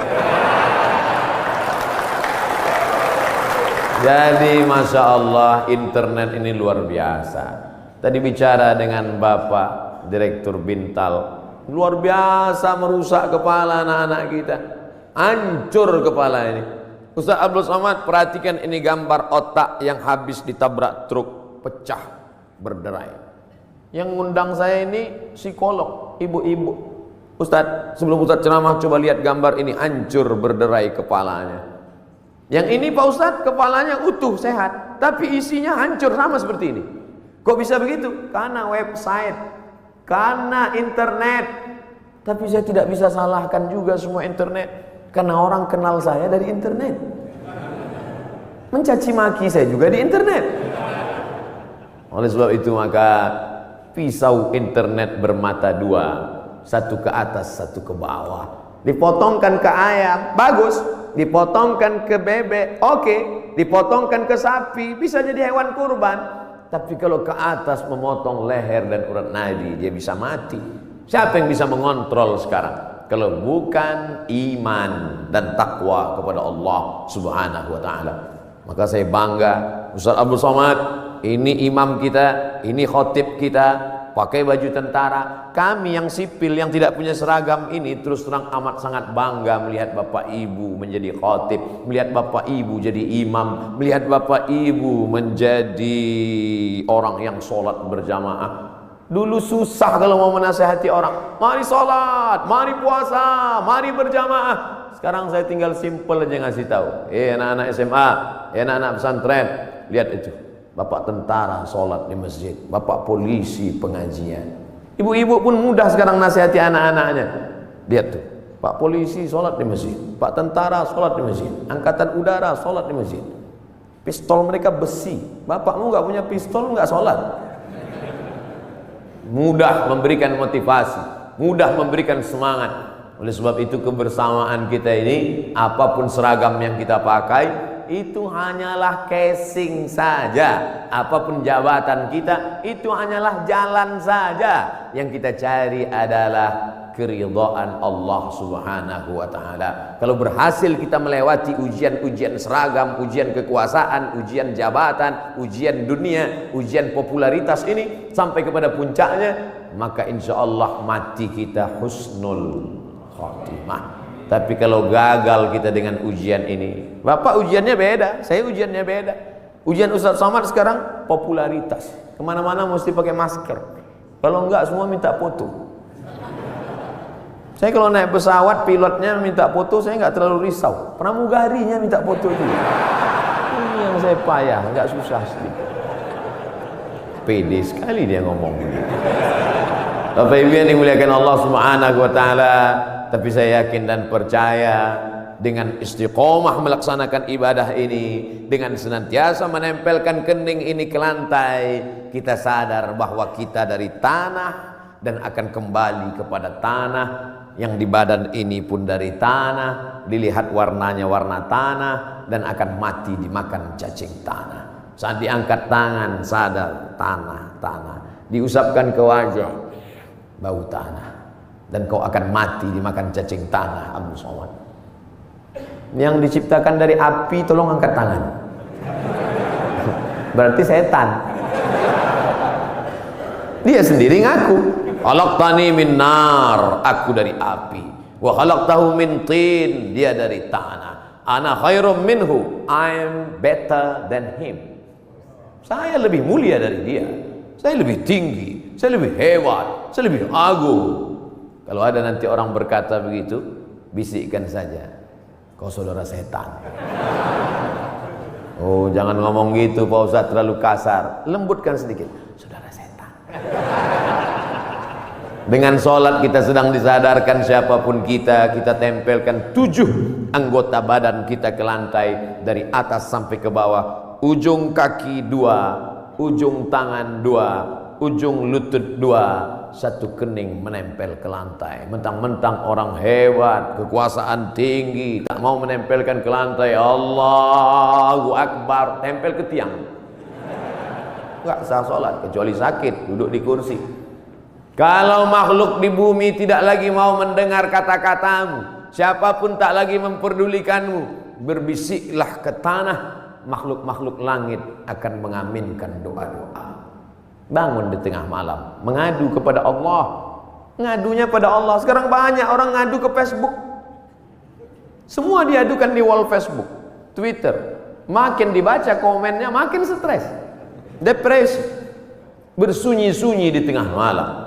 Jadi Masya Allah, internet ini luar biasa. Tadi bicara dengan Bapak Direktur Bintal, luar biasa merusak kepala anak-anak kita. Hancur kepala ini. Ustaz Abdul Somad, perhatikan ini gambar otak yang habis ditabrak truk, pecah, berderai. Yang ngundang saya ini psikolog, ibu-ibu. Ustaz, sebelum Ustaz ceramah coba lihat gambar ini, hancur berderai kepalanya. Yang ini Pak Ustaz, kepalanya utuh, sehat, tapi isinya hancur sama seperti ini. Kok bisa begitu? Karena website, karena internet. Tapi saya tidak bisa salahkan juga semua internet, karena orang kenal saya dari internet. Mencaci maki saya juga di internet. Oleh sebab itu maka pisau internet bermata dua, satu ke atas, satu ke bawah. Dipotongkan ke ayam, bagus. Dipotongkan ke bebek, oke. Dipotongkan ke sapi, bisa jadi hewan kurban. Tapi kalau ke atas memotong leher dan urat nadi, dia bisa mati. Siapa yang bisa mengontrol sekarang? Kalau bukan iman dan takwa kepada Allah Subhanahu wa ta'ala. Maka saya bangga, Ustaz Abdul Somad, ini imam kita, ini khotib kita, pakai baju tentara. Kami yang sipil yang tidak punya seragam ini terus terang amat sangat bangga melihat bapak ibu menjadi khotib, melihat bapak ibu jadi imam, melihat bapak ibu menjadi orang yang sholat berjamaah. Dulu susah kalau mau menasihati orang, mari sholat, mari puasa, mari berjamaah. Sekarang saya tinggal simple aja ngasih tahu, anak-anak SMA, anak-anak pesantren, lihat itu, bapak tentara sholat di masjid, bapak polisi pengajian. Ibu-ibu pun mudah sekarang nasihati anak-anaknya. Lihat tuh, pak polisi sholat di masjid, pak tentara sholat di masjid, angkatan udara sholat di masjid. Pistol mereka besi, bapakmu nggak punya pistol nggak sholat. Mudah memberikan motivasi, mudah memberikan semangat. Oleh sebab itu kebersamaan kita ini, apapun seragam yang kita pakai, itu hanyalah casing saja. Apapun jabatan kita, itu hanyalah jalan saja. Yang kita cari adalah keridhaan Allah Subhanahu wa ta'ala. Kalau berhasil kita melewati ujian-ujian seragam, ujian kekuasaan, ujian jabatan, ujian dunia, ujian popularitas ini sampai kepada puncaknya, maka insya Allah mati kita husnul khotimah. Tapi kalau gagal kita dengan ujian ini, bapak ujiannya beda, saya ujiannya beda. Ujian Ustaz Somad sekarang popularitas, kemana-mana mesti pakai masker. Kalau enggak semua minta foto. Saya kalau naik pesawat pilotnya minta foto, saya nggak terlalu risau. Pramugarinya minta foto juga. Ini yang saya payah, nggak susah sedikit. Pede sekali dia ngomong begitu. Bapak Ibu yang dimuliakan Allah Subhanahu wa ta'ala, tapi saya yakin dan percaya dengan istiqomah melaksanakan ibadah ini, dengan senantiasa menempelkan kening ini ke lantai, kita sadar bahwa kita dari tanah dan akan kembali kepada tanah. Yang di badan ini pun dari tanah, dilihat warnanya warna tanah, dan akan mati dimakan cacing tanah. Saat diangkat tangan sadar tanah, diusapkan ke wajah bau tanah, dan kau akan mati dimakan cacing tanah. Abdul Somad yang diciptakan dari api, tolong angkat tangan. Berarti setan. Dia sendiri ngaku, khalaqtani min nar, aku dari api, wa khalaqtahu min tin, dia dari tanah, ana khairum minhu, I'm better than him. Saya lebih mulia dari dia, saya lebih tinggi, saya lebih hebat, saya lebih agung. Kalau ada nanti orang berkata begitu, bisikkan saja, kau saudara setan. Oh, jangan ngomong gitu Pak Ustadz, terlalu kasar. Lembutkan sedikit, saudara setan. Dengan sholat kita sedang disadarkan siapapun kita tempelkan 7 anggota badan kita ke lantai, dari atas sampai ke bawah. Ujung kaki 2, ujung tangan 2, ujung lutut 2, 1 kening menempel ke lantai. Mentang-mentang orang hebat, kekuasaan tinggi, tak mau menempelkan ke lantai. Allahu Akbar, tempel ke tiang. Enggak sah sholat, kecuali sakit, duduk di kursi. Kalau makhluk di bumi tidak lagi mau mendengar kata-katamu, siapapun tak lagi memperdulikanmu, berbisiklah ke tanah, makhluk-makhluk langit akan mengaminkan doa-doa. Bangun di tengah malam, mengadu kepada Allah. Ngadunya pada Allah. Sekarang banyak orang ngadu ke Facebook. Semua diadukan di wall Facebook, Twitter. Makin dibaca komennya, makin stres, depresi, bersunyi-sunyi di tengah malam.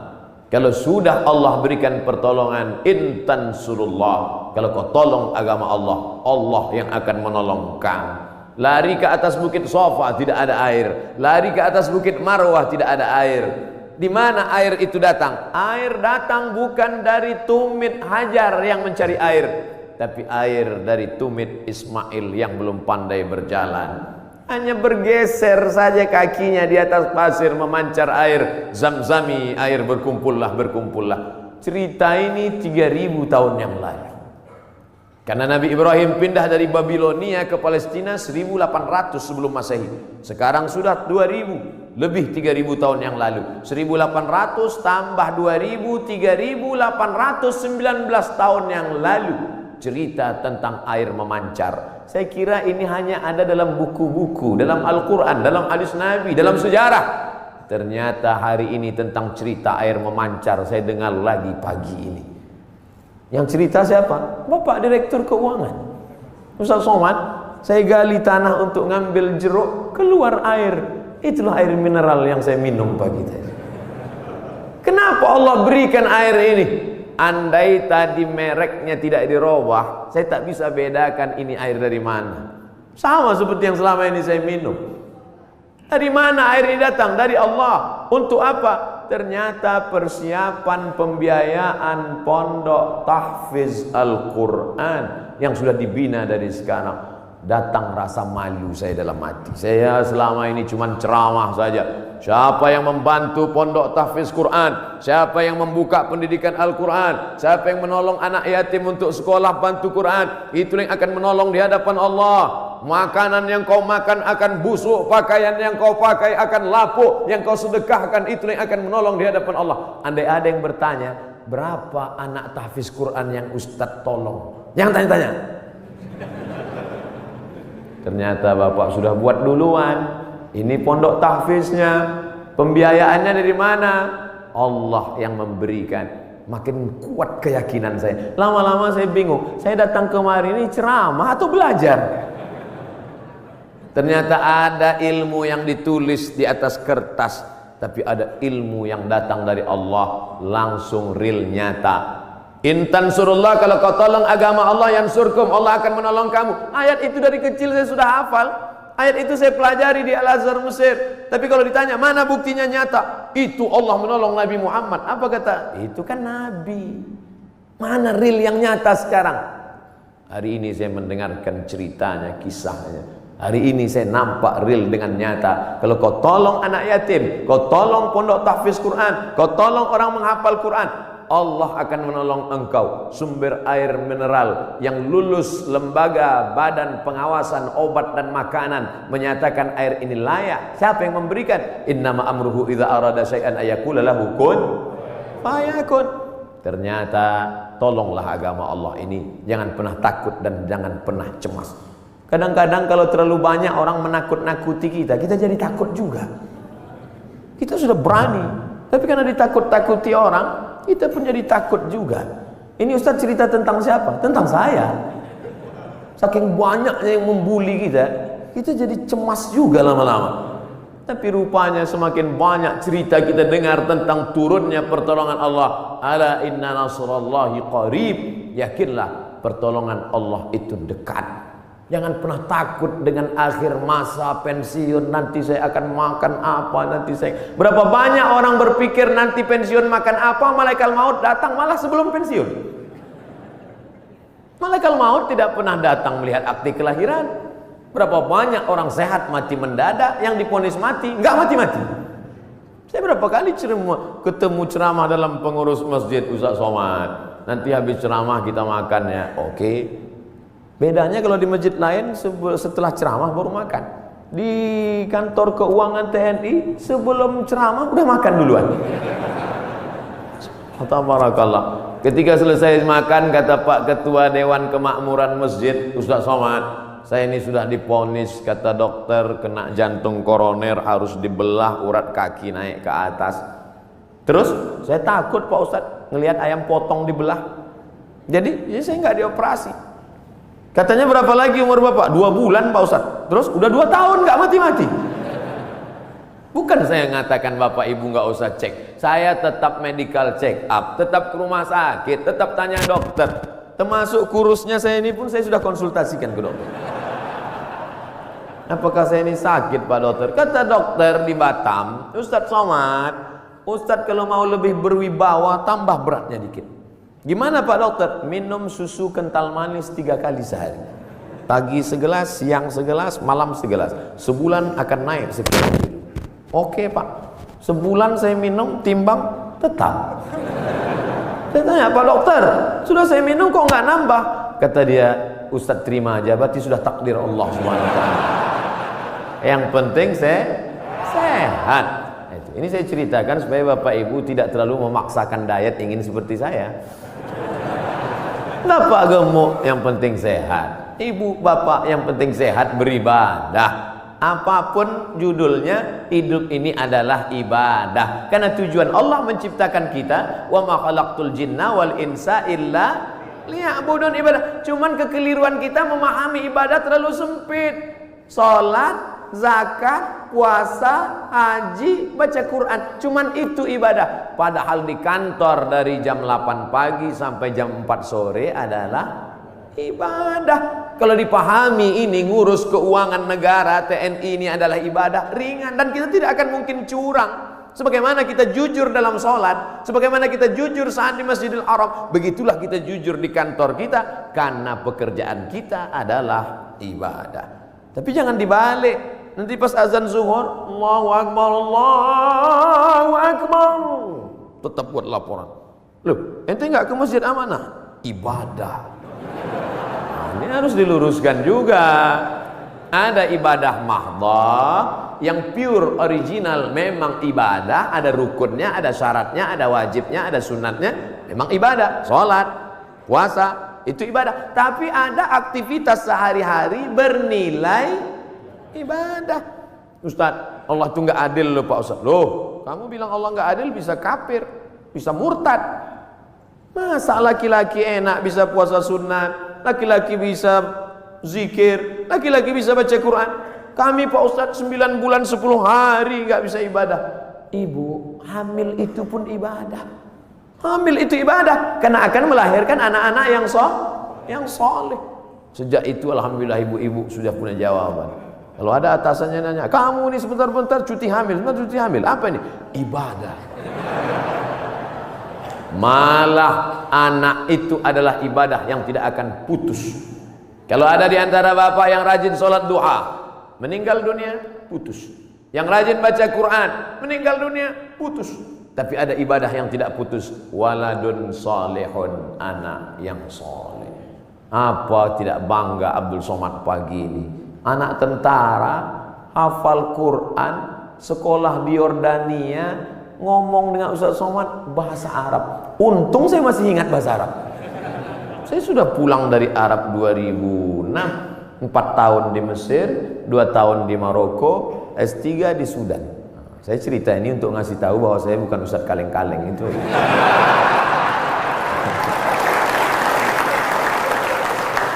Kalau sudah Allah berikan pertolongan, intan surullah, kalau kau tolong agama Allah, Allah yang akan menolong kamu. Lari ke atas bukit Sofa, tidak ada air. Lari ke atas bukit Marwah, tidak ada air. Di mana air itu datang? Air datang bukan dari tumit Hajar yang mencari air, tapi air dari tumit Ismail yang belum pandai berjalan. Hanya bergeser saja kakinya di atas pasir, memancar air. Zamzami, air berkumpullah. Cerita ini 3000 tahun yang lalu. Karena Nabi Ibrahim pindah dari Babilonia ke Palestina 1800 sebelum Masehi. Sekarang sudah 2000, lebih 3000 tahun yang lalu. 1800 tambah 2000, 3819 tahun yang lalu. Cerita tentang air memancar. Saya kira ini hanya ada dalam buku-buku, dalam Al-Quran, dalam hadis Nabi, dalam sejarah. Ternyata hari ini tentang cerita air memancar saya dengar lagi pagi ini. Yang cerita siapa? Bapak Direktur Keuangan, Ustaz Somad. Saya gali tanah untuk ngambil jeruk, keluar air. Itulah air mineral yang saya minum pagi tadi. Kenapa Allah berikan air ini? Andai tadi mereknya tidak dirubah, saya tak bisa bedakan ini air dari mana. Sama seperti yang selama ini saya minum. Dari mana air ini datang? Dari Allah. Untuk apa? Ternyata persiapan pembiayaan pondok tahfiz Al-Quran yang sudah dibina dari sekarang. Datang rasa malu saya dalam hati. Saya selama ini cuma ceramah saja. Siapa yang membantu pondok tahfiz Quran? Siapa yang membuka pendidikan Al-Quran? Siapa yang menolong anak yatim untuk sekolah bantu Quran? Itu yang akan menolong di hadapan Allah. Makanan yang kau makan akan busuk, pakaian yang kau pakai akan lapuk, yang kau sedekahkan itu yang akan menolong di hadapan Allah. Andai ada yang bertanya, berapa anak tahfiz Quran yang Ustadz tolong? Jangan tanya-tanya. Ternyata Bapak sudah buat duluan. Ini pondok tahfiznya, pembiayaannya dari mana? Allah yang memberikan. Makin kuat keyakinan saya. Lama-lama saya bingung, saya datang kemari ini ceramah atau belajar? Ternyata ada ilmu yang ditulis di atas kertas, tapi ada ilmu yang datang dari Allah langsung real nyata. Intan surullah, kalau kau tolong agama Allah yansurkum, Allah akan menolong kamu. Ayat itu dari kecil saya sudah hafal. Ayat itu saya pelajari di Al-Azhar Mesir. Tapi kalau ditanya mana buktinya nyata, itu Allah menolong Nabi Muhammad. Apa kata? Itu kan Nabi. Mana real yang nyata sekarang? Hari ini saya mendengarkan ceritanya, kisahnya. Hari ini saya nampak real dengan nyata. Kalau kau tolong anak yatim, kau tolong pondok tahfiz Quran, kau tolong orang menghafal Quran, Allah akan menolong engkau. Sumber air mineral yang lulus lembaga badan pengawasan obat dan makanan menyatakan air ini layak. Siapa yang memberikan? Innama amruhu idza arada syai'an ayaqula lahu kun fayakun. Ternyata tolonglah agama Allah ini. Jangan pernah takut dan jangan pernah cemas. Kadang-kadang kalau terlalu banyak orang menakut-nakuti kita, kita jadi takut juga. Kita sudah berani, tapi karena ditakut-takuti orang, kita pun jadi takut juga. Ini Ustaz cerita tentang siapa? Tentang saya. Saking banyaknya yang membuli kita, kita jadi cemas juga lama-lama. Tapi rupanya semakin banyak cerita kita dengar tentang turunnya pertolongan Allah. Ala inna nasrallahi qarib. Yakinlah pertolongan Allah itu dekat. Jangan pernah takut dengan akhir masa pensiun. Nanti saya akan makan apa, nanti saya... Berapa banyak orang berpikir nanti pensiun makan apa, malaikat maut datang malah sebelum pensiun. Malaikat maut tidak pernah datang melihat akte kelahiran. Berapa banyak orang sehat mati mendadak, yang divonis mati, nggak mati-mati. Saya berapa kali ketemu ceramah dalam pengurus masjid, Ustaz Somad. Nanti habis ceramah kita makan ya, oke. Bedanya kalau di masjid lain setelah ceramah baru makan. Di kantor keuangan TNI sebelum ceramah udah makan duluan. Tabarakallah. Ketika selesai makan, kata Pak Ketua Dewan Kemakmuran Masjid, Ustaz Somad, saya ini sudah divonis, kata dokter, kena jantung koroner, harus dibelah urat kaki naik ke atas. Terus saya takut Pak Ustadz ngelihat ayam potong dibelah. Jadi ya saya nggak dioperasi. Katanya berapa lagi umur Bapak? 2 bulan Pak Ustadz. Terus udah 2 tahun nggak mati-mati. Bukan saya ngatakan Bapak Ibu nggak usah cek. Saya tetap medical check up, tetap ke rumah sakit, tetap tanya dokter. Termasuk kurusnya saya ini pun saya sudah konsultasikan ke dokter. Apakah saya ini sakit Pak Dokter? Kata dokter di Batam, Ustadz Somad, Ustadz kalau mau lebih berwibawa tambah beratnya dikit. Gimana Pak Dokter? Minum susu kental manis 3 kali sehari. Pagi segelas, siang segelas, malam segelas. Sebulan akan naik sekian kilo. Oke Pak, sebulan saya minum timbang tetap. Saya tanya, Pak Dokter, sudah saya minum kok nggak nambah? Kata dia, Ustadz terima aja, berarti sudah takdir Allah SWT. Yang penting saya sehat. Ini saya ceritakan supaya Bapak Ibu tidak terlalu memaksakan diet ingin seperti saya. Bapak gemuk, yang penting sehat. Ibu bapak yang penting sehat beribadah. Apapun judulnya, hidup ini adalah ibadah. Karena tujuan Allah menciptakan kita, wa ma khalaqtul jinna wal insa illa liya'budun, ibadah. Cuman kekeliruan kita memahami ibadah terlalu sempit. Salat, zakat, puasa, haji, baca Quran, cuman itu ibadah. Padahal di kantor dari jam 8 pagi sampai jam 4 sore adalah ibadah. Kalau dipahami ini, ngurus keuangan negara TNI ini adalah ibadah ringan, dan kita tidak akan mungkin curang. Sebagaimana kita jujur dalam sholat, sebagaimana kita jujur saat di Masjidil Haram, begitulah kita jujur di kantor kita, karena pekerjaan kita adalah ibadah. Tapi jangan dibalik. Nanti pas azan zuhur, Allahu Akbar, Allahu Akbar, tetap buat laporan. Loh, ente nggak ke masjid amanah? Ibadah. Ini harus diluruskan juga. Ada ibadah mahdhah yang pure original, memang ibadah, ada rukunnya, ada syaratnya, ada wajibnya, ada sunatnya, memang ibadah. Sholat, puasa, itu ibadah. Tapi ada aktivitas sehari-hari bernilai ibadah. Ustaz, Allah itu nggak adil loh Pak Ustaz. Loh, kamu bilang Allah nggak adil, bisa kafir, bisa murtad. Masa laki-laki enak bisa puasa sunat, laki-laki bisa zikir, laki-laki bisa baca Quran. Kami Pak Ustadz 9 bulan 10 hari nggak bisa ibadah. Ibu, hamil itu pun ibadah. Hamil itu ibadah, karena akan melahirkan anak-anak yang soleh. Sejak itu alhamdulillah ibu-ibu sudah punya jawaban. Kalau ada atasannya nanya, kamu ini sebentar-bentar cuti hamil, sebentar cuti hamil, apa ini? Ibadah. Malah anak itu adalah ibadah yang tidak akan putus. Kalau ada di antara bapak yang rajin sholat duha, meninggal dunia, putus. Yang rajin baca Quran, meninggal dunia, putus. Tapi ada ibadah yang tidak putus. Waladun salihun, anak yang soleh. Apa tidak bangga Abdul Somad pagi ini? Anak tentara, hafal Quran, sekolah di Yordania, ngomong dengan Ustaz Somad bahasa Arab. Untung saya masih ingat bahasa Arab. Saya sudah pulang dari Arab 2006, 4 tahun di Mesir, 2 tahun di Maroko, S3 di Sudan. Saya cerita ini untuk ngasih tahu bahwa saya bukan Ustaz kaleng-kaleng itu.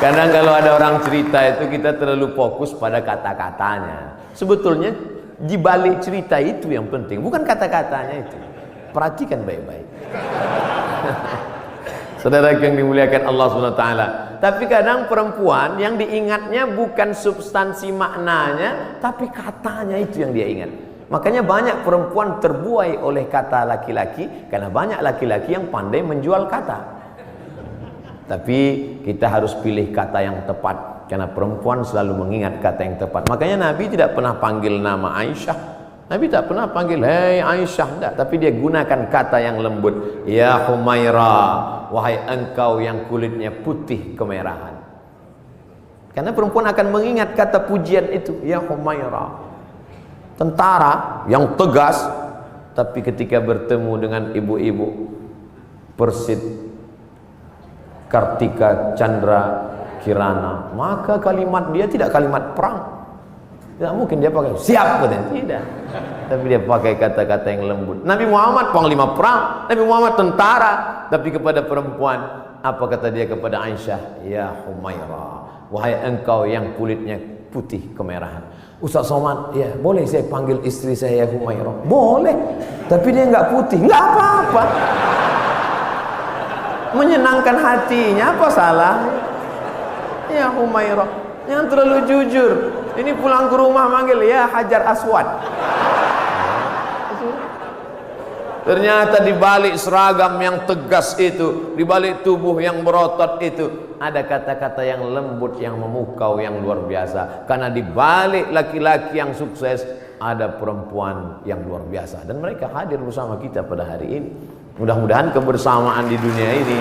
Kadang kalau ada orang cerita itu kita terlalu fokus pada kata-katanya. Sebetulnya Di balik cerita itu yang penting, bukan kata-katanya itu. Perhatikan baik-baik. Saudara yang dimuliakan Allah Subhanahu wa taala. Tapi kadang perempuan yang diingatnya bukan substansi maknanya, tapi katanya itu yang dia ingat. Makanya banyak perempuan terbuai oleh kata laki-laki, karena banyak laki-laki yang pandai menjual kata. Tapi kita harus pilih kata yang tepat, karena perempuan selalu mengingat kata yang tepat. Makanya Nabi tidak pernah panggil nama Aisyah. Nabi tak pernah panggil hei Aisyah, tidak. Tapi dia gunakan kata yang lembut. Ya Humaira, wahai engkau yang kulitnya putih kemerahan. Karena perempuan akan mengingat kata pujian itu. Ya Humaira, tentara yang tegas, tapi ketika bertemu dengan ibu-ibu Persit, Kartika, Chandra, Kirana, maka kalimat dia tidak kalimat perang. Tidak mungkin dia pakai siap, katanya. Tidak. Tapi dia pakai kata-kata yang lembut. Nabi Muhammad panglima perang, Nabi Muhammad tentara, tapi kepada perempuan apa kata dia kepada Aisyah? Ya Humaira, wahai engkau yang kulitnya putih kemerahan. Ustaz Somad, ya boleh saya panggil istri saya Humaira? Boleh. Tapi dia enggak putih, enggak apa-apa. Menyenangkan hatinya, apa salah? Ya Humaira, jangan terlalu jujur. Ini pulang ke rumah manggil ya Hajar Aswad. Ternyata di balik seragam yang tegas itu, di balik tubuh yang berotot itu, ada kata-kata yang lembut, yang memukau, yang luar biasa. Karena di balik laki-laki yang sukses ada perempuan yang luar biasa, dan mereka hadir bersama kita pada hari ini. Mudah-mudahan kebersamaan di dunia ini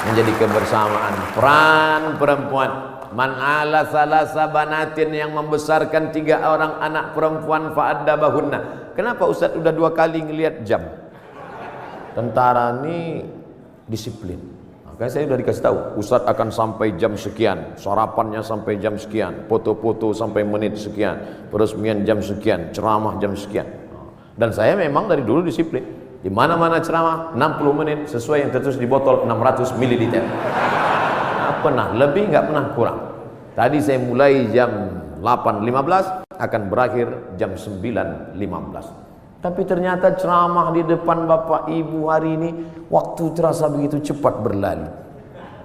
menjadi kebersamaan peran perempuan. Man ala salasa banatin, yang membesarkan 3 orang anak perempuan fa'addabahunna. Kenapa Ustaz udah 2 kali ngelihat jam? Tentara ini disiplin. Makanya saya udah dikasih tahu, Ustaz akan sampai jam sekian, sarapannya sampai jam sekian, foto-foto sampai menit sekian, peresmian jam sekian, ceramah jam sekian. Dan saya memang dari dulu disiplin. Di mana-mana ceramah 60 menit sesuai yang tertulis di botol 600 ml. Nggak pernah lebih, nggak pernah kurang. Tadi saya mulai jam 8.15, akan berakhir jam 9.15. Tapi ternyata ceramah di depan Bapak Ibu hari ini, waktu terasa begitu cepat berlalu.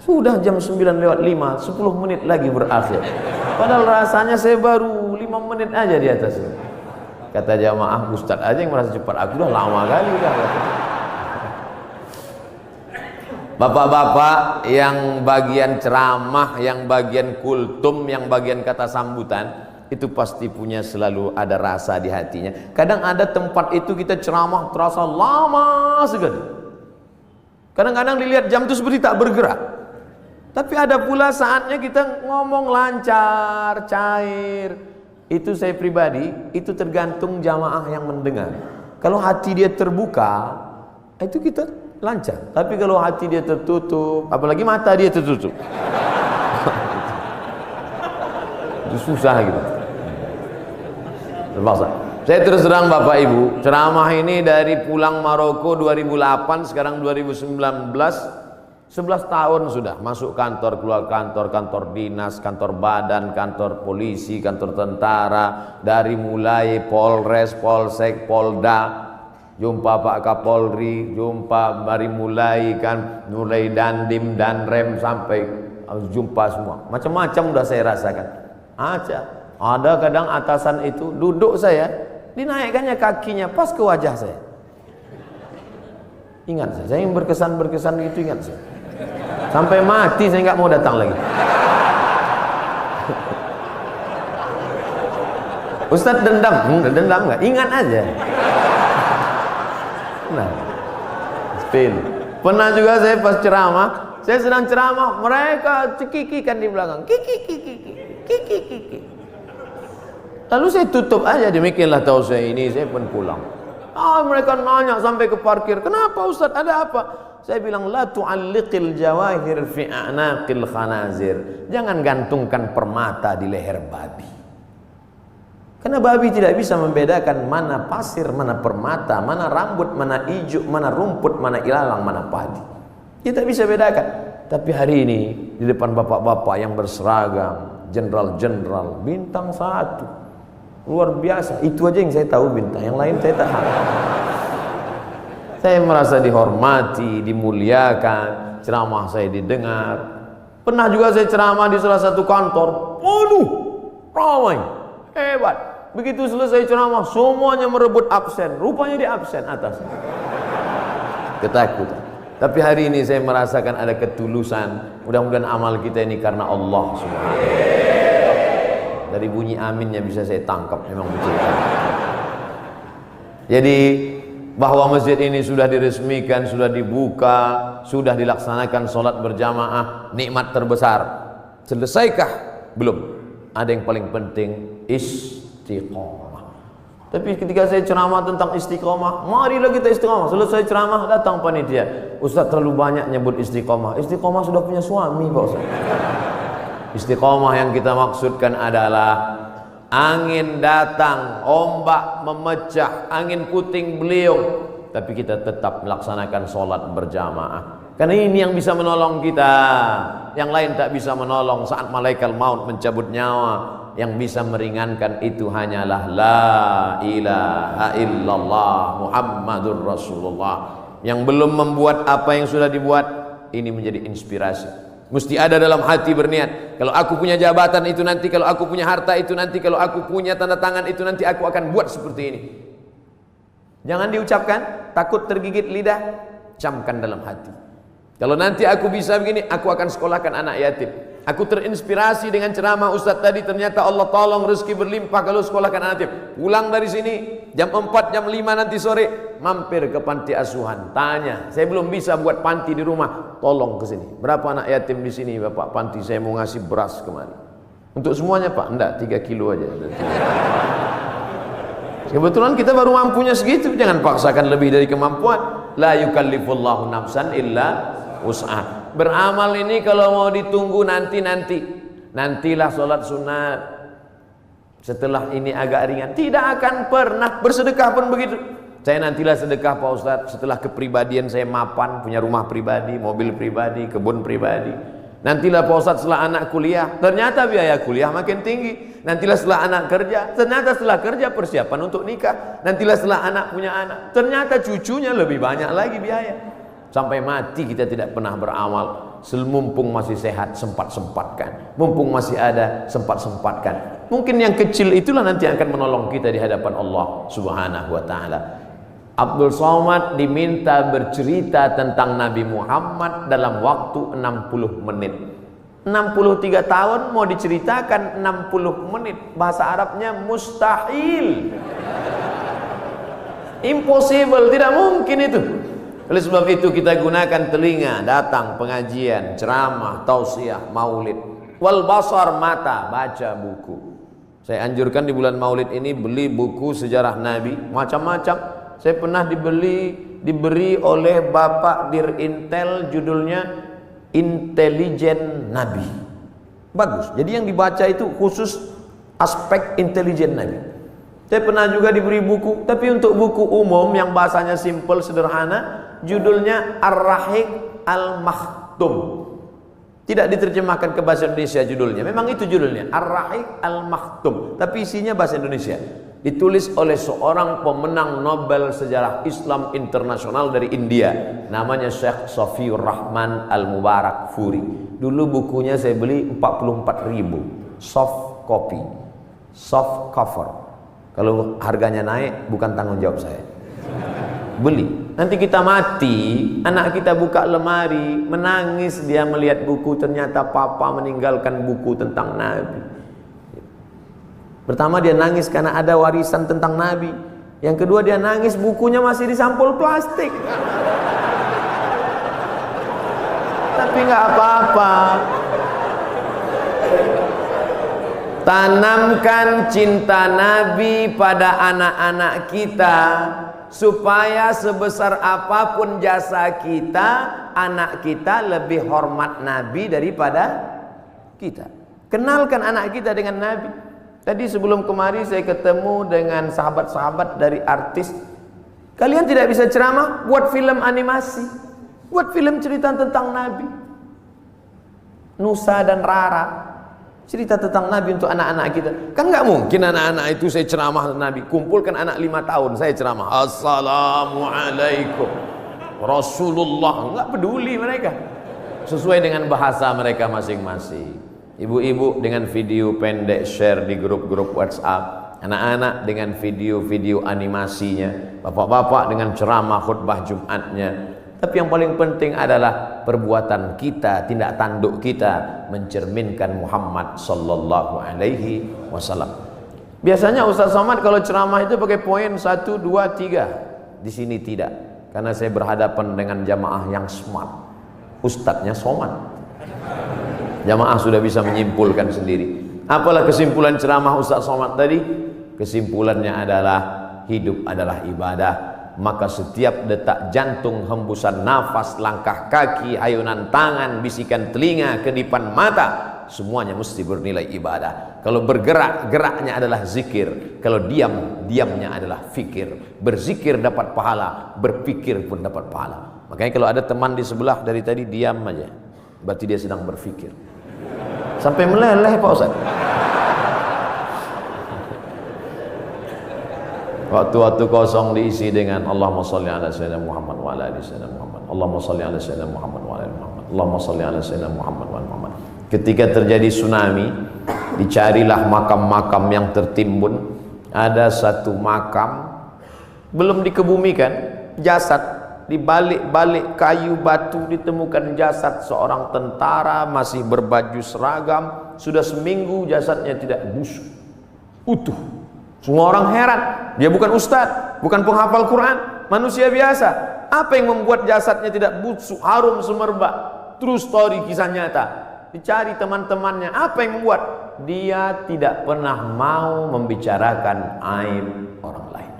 Sudah jam 9:05, 10 menit lagi berakhir. Padahal rasanya saya baru 5 menit aja di atas. Kata jamaah, Ustaz aja yang merasa cepat, aku udah lama kali udah. Bapak-bapak yang bagian ceramah, yang bagian kultum, yang bagian kata sambutan, itu pasti punya selalu ada rasa di hatinya. Kadang ada tempat itu kita ceramah terasa lama sekali. Kadang-kadang dilihat jam itu seperti tak bergerak. Tapi ada pula saatnya kita ngomong lancar, cair. Itu saya pribadi, itu tergantung jamaah yang mendengar. Kalau hati dia terbuka, itu kita lancar. Tapi kalau hati dia tertutup, apalagi mata dia tertutup, itu susah gitu. Terpaksa. Saya terus terang Bapak Ibu, ceramah ini dari pulang Maroko 2008, sekarang 2019, 11 tahun sudah masuk kantor, keluar kantor, kantor dinas, kantor badan, kantor polisi, kantor tentara, dari mulai Polres, Polsek, Polda, jumpa Pak Kapolri, jumpa dari mulai kan, mulai Dandim, Danrem sampai jumpa semua. Macam-macam udah saya rasakan. Ada kadang atasan itu duduk saya, dinaikkannya kakinya pas ke wajah saya. Ingat saya yang berkesan-berkesan itu, ingat saya. Sampai mati saya nggak mau datang lagi. Ustadz dendam, dendam nggak? Ingat aja. Nah, spin. Pernah juga saya pas ceramah, saya sedang ceramah, mereka cekikikan di belakang, kiki. Lalu saya tutup aja, demikianlah tahu saya ini, saya pun pulang. Mereka nanya sampai ke parkir, kenapa Ustadz, ada apa? Saya bilang, la tu'alliqil jawahir fi a'naqil khanazir. Jangan gantungkan permata di leher babi. Karena babi tidak bisa membedakan mana pasir, mana permata, mana rambut, mana ijuk, mana rumput, mana ilalang, mana padi. Dia tidak bisa bedakan. Tapi hari ini di depan bapak-bapak yang berseragam, jenderal-jenderal, bintang 1, luar biasa. Itu aja yang saya tahu bintang, yang lain saya tak tahu. Saya merasa dihormati, dimuliakan, ceramah saya didengar. Pernah juga saya ceramah di salah satu kantor, waduh, ramai, hebat. Begitu selesai ceramah, semuanya merebut absen. Rupanya di absen atas. Ketakutan. Tapi hari ini saya merasakan ada ketulusan. Mudah-mudahan amal kita ini karena Allah Subhanahu. Dari bunyi aminnya bisa saya tangkap, memang betul. Jadi bahwa masjid ini sudah diresmikan, sudah dibuka, sudah dilaksanakan sholat berjamaah, nikmat terbesar. Selesaikah? Belum. Ada yang paling penting, istiqomah. Tapi ketika saya ceramah tentang istiqomah, marilah kita istiqomah. Selesai ceramah, datang panitia, Ustaz terlalu banyak nyebut istiqomah. Istiqomah sudah punya suami Pak Ustaz. Istiqomah yang kita maksudkan adalah angin datang, ombak memecah, angin puting beliung, tapi kita tetap melaksanakan sholat berjamaah. Karena ini yang bisa menolong kita. Yang lain tak bisa menolong saat malaikat maut mencabut nyawa. Yang bisa meringankan itu hanyalah la ilaha illallah Muhammadur Rasulullah. Yang belum membuat apa yang sudah dibuat, ini menjadi inspirasi. Mesti ada dalam hati berniat, kalau aku punya jabatan itu nanti, kalau aku punya harta itu nanti, kalau aku punya tanda tangan itu nanti, aku akan buat seperti ini. Jangan diucapkan, takut tergigit lidah, camkan dalam hati. Kalau nanti aku bisa begini, aku akan sekolahkan anak yatim. Aku terinspirasi dengan ceramah Ustadz tadi, ternyata Allah tolong rezeki berlimpah kalau sekolahkan anak yatim. Pulang dari sini jam 4, jam 5 nanti sore, mampir ke panti asuhan, tanya, saya belum bisa buat panti di rumah, tolong ke sini. Berapa anak yatim di sini Bapak panti, saya mau ngasih beras kemari. Untuk semuanya Pak? Enggak, 3 kilo aja. Kebetulan kita baru mampunya segitu, jangan paksakan lebih dari kemampuan. La yukallifullahu nafsan illa wus'ah. Beramal ini kalau mau ditunggu nantilah sholat sunat, setelah ini agak ringan, tidak akan pernah. Bersedekah pun begitu. Saya nantilah sedekah Pak Ustadz setelah kepribadian saya mapan, punya rumah pribadi, mobil pribadi, kebun pribadi. Nantilah Pak Ustadz setelah anak kuliah, ternyata biaya kuliah makin tinggi. Nantilah setelah anak kerja, ternyata setelah kerja persiapan untuk nikah. Nantilah setelah anak punya anak, ternyata cucunya lebih banyak lagi biaya. Sampai mati kita tidak pernah beramal. Mumpung masih sehat, sempat-sempatkan. Mumpung masih ada, sempat-sempatkan. Mungkin yang kecil itulah nanti akan menolong kita di hadapan Allah Subhanahu wa ta'ala. Abdul Somad diminta bercerita tentang Nabi Muhammad dalam waktu 60 menit. 63 tahun mau diceritakan 60 menit. Bahasa Arabnya mustahil. Impossible, tidak mungkin itu. Oleh sebab itu kita gunakan telinga, datang pengajian, ceramah, tausiah, maulid. Wal basar, mata, baca buku. Saya anjurkan di bulan maulid ini beli buku sejarah Nabi, macam-macam. Saya pernah diberi oleh Bapak Dirintel, judulnya Intelijen Nabi. Bagus. Jadi yang dibaca itu khusus aspek intelijen Nabi. Saya pernah juga diberi buku, tapi untuk buku umum yang bahasanya simple, sederhana, judulnya Ar-Rahiq Al-Makhtum. Tidak diterjemahkan ke bahasa Indonesia judulnya. Memang itu judulnya, Ar-Rahiq Al-Makhtum, tapi isinya bahasa Indonesia. Ditulis oleh seorang pemenang Nobel Sejarah Islam Internasional dari India, namanya Syekh Safiur Rahman Al-Mubarak Furi. Dulu bukunya saya beli 44.000, soft copy, soft cover. Kalau harganya naik bukan tanggung jawab saya. Beli. Nanti kita mati, anak kita buka lemari, menangis dia melihat buku, ternyata papa meninggalkan buku tentang Nabi. Pertama dia nangis karena ada warisan tentang Nabi. Yang kedua dia nangis bukunya masih di sampul plastik. Tapi nggak apa-apa. Tanamkan cinta Nabi pada anak-anak kita, supaya sebesar apapun jasa kita, anak kita lebih hormat Nabi daripada kita. Kenalkan anak kita dengan Nabi. Tadi sebelum kemari saya ketemu dengan sahabat-sahabat dari artis. Kalian tidak bisa ceramah, buat film animasi, buat film cerita tentang Nabi. Nusa dan Rara. Cerita tentang Nabi untuk anak-anak kita. Kan nggak mungkin anak-anak itu saya ceramah Nabi. Kumpulkan anak 5 tahun saya ceramah. Assalamualaikum Rasulullah. Nggak peduli mereka. Sesuai dengan bahasa mereka masing-masing. Ibu-ibu dengan video pendek share di grup-grup WhatsApp. Anak-anak dengan video-video animasinya. Bapak-bapak dengan ceramah khutbah Jumatnya. Tapi yang paling penting adalah perbuatan kita, tindak tanduk kita mencerminkan Muhammad sallallahu alaihi wasallam. Biasanya Ustaz Somad kalau ceramah itu pakai poin 1, 2, 3. Di sini tidak, karena saya berhadapan dengan jamaah yang smart. Ustadznya Somad. Jamaah sudah bisa menyimpulkan sendiri. Apalah kesimpulan ceramah Ustaz Somad tadi? Kesimpulannya adalah hidup adalah ibadah. Maka setiap detak jantung, hembusan nafas, langkah kaki, ayunan tangan, bisikan telinga, kedipan mata, semuanya mesti bernilai ibadah. Kalau bergerak, geraknya adalah zikir. Kalau diam, diamnya adalah fikir. Berzikir dapat pahala, berpikir pun dapat pahala. Makanya kalau ada teman di sebelah dari tadi diam aja, berarti dia sedang berfikir. Sampai meleleh Pak Ustaz. Waktu-waktu kosong diisi dengan Allahumma salli ala sayyidina Muhammad wa ala ali sayyidina Muhammad. Allahumma salli ala sayyidina Muhammad wa ala ali Muhammad. Allahumma salli ala sayyidina Muhammad wa ala Muhammad. Ketika terjadi tsunami, dicarilah makam-makam yang tertimbun. Ada satu makam belum dikebumikan, jasad di balik-balik kayu batu ditemukan jasad seorang tentara masih berbaju seragam. Sudah seminggu jasadnya tidak busuk, utuh. Semua orang heran, dia bukan ustaz, bukan penghafal Quran, manusia biasa. Apa yang membuat jasadnya tidak busuk, harum semerbak? True story, kisah nyata. Dicari teman-temannya, apa yang membuat? Dia tidak pernah mau membicarakan aib orang lain.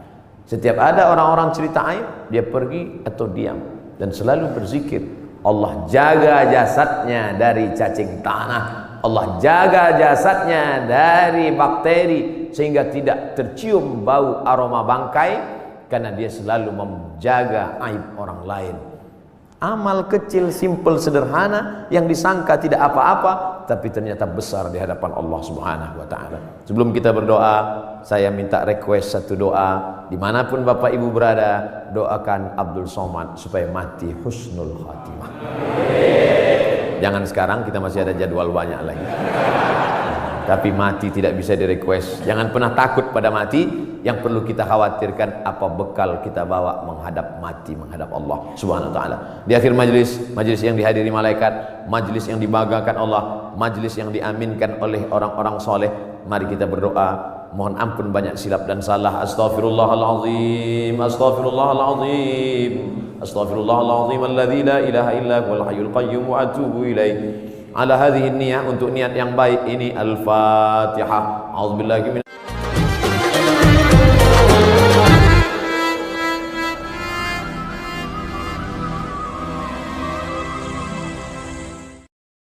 Setiap ada orang-orang cerita aib, dia pergi atau diam dan selalu berzikir. Allah jaga jasadnya dari cacing tanah. Allah jaga jasadnya dari bakteri sehingga tidak tercium bau aroma bangkai, karena dia selalu menjaga aib orang lain. Amal kecil, simple, sederhana yang disangka tidak apa-apa tapi ternyata besar di hadapan Allah Subhanahu wa taala. Sebelum kita berdoa, saya minta request satu doa. Dimanapun Bapak Ibu berada, doakan Abdul Somad supaya mati husnul khatimah. Jangan sekarang, kita masih ada jadwal banyak lagi. Tapi mati tidak bisa di request. Jangan pernah takut pada mati. Yang perlu kita khawatirkan apa bekal kita bawa menghadap mati, menghadap Allah Subhanahu wa taala. Di akhir majlis, majlis yang dihadiri malaikat, majlis yang dibanggakan Allah, majlis yang diaminkan oleh orang-orang soleh, mari kita berdoa. Mohon ampun banyak silap dan salah. Astaghfirullahalazim, astaghfirullahalazim, astaghfirullahalazim alladzi la ilaha illa huwal hayyul qayyum wa atubu ilaih. Ala hadhihi niyyah, untuk niat yang baik ini. Al-Fatihah. A'udzubillahi min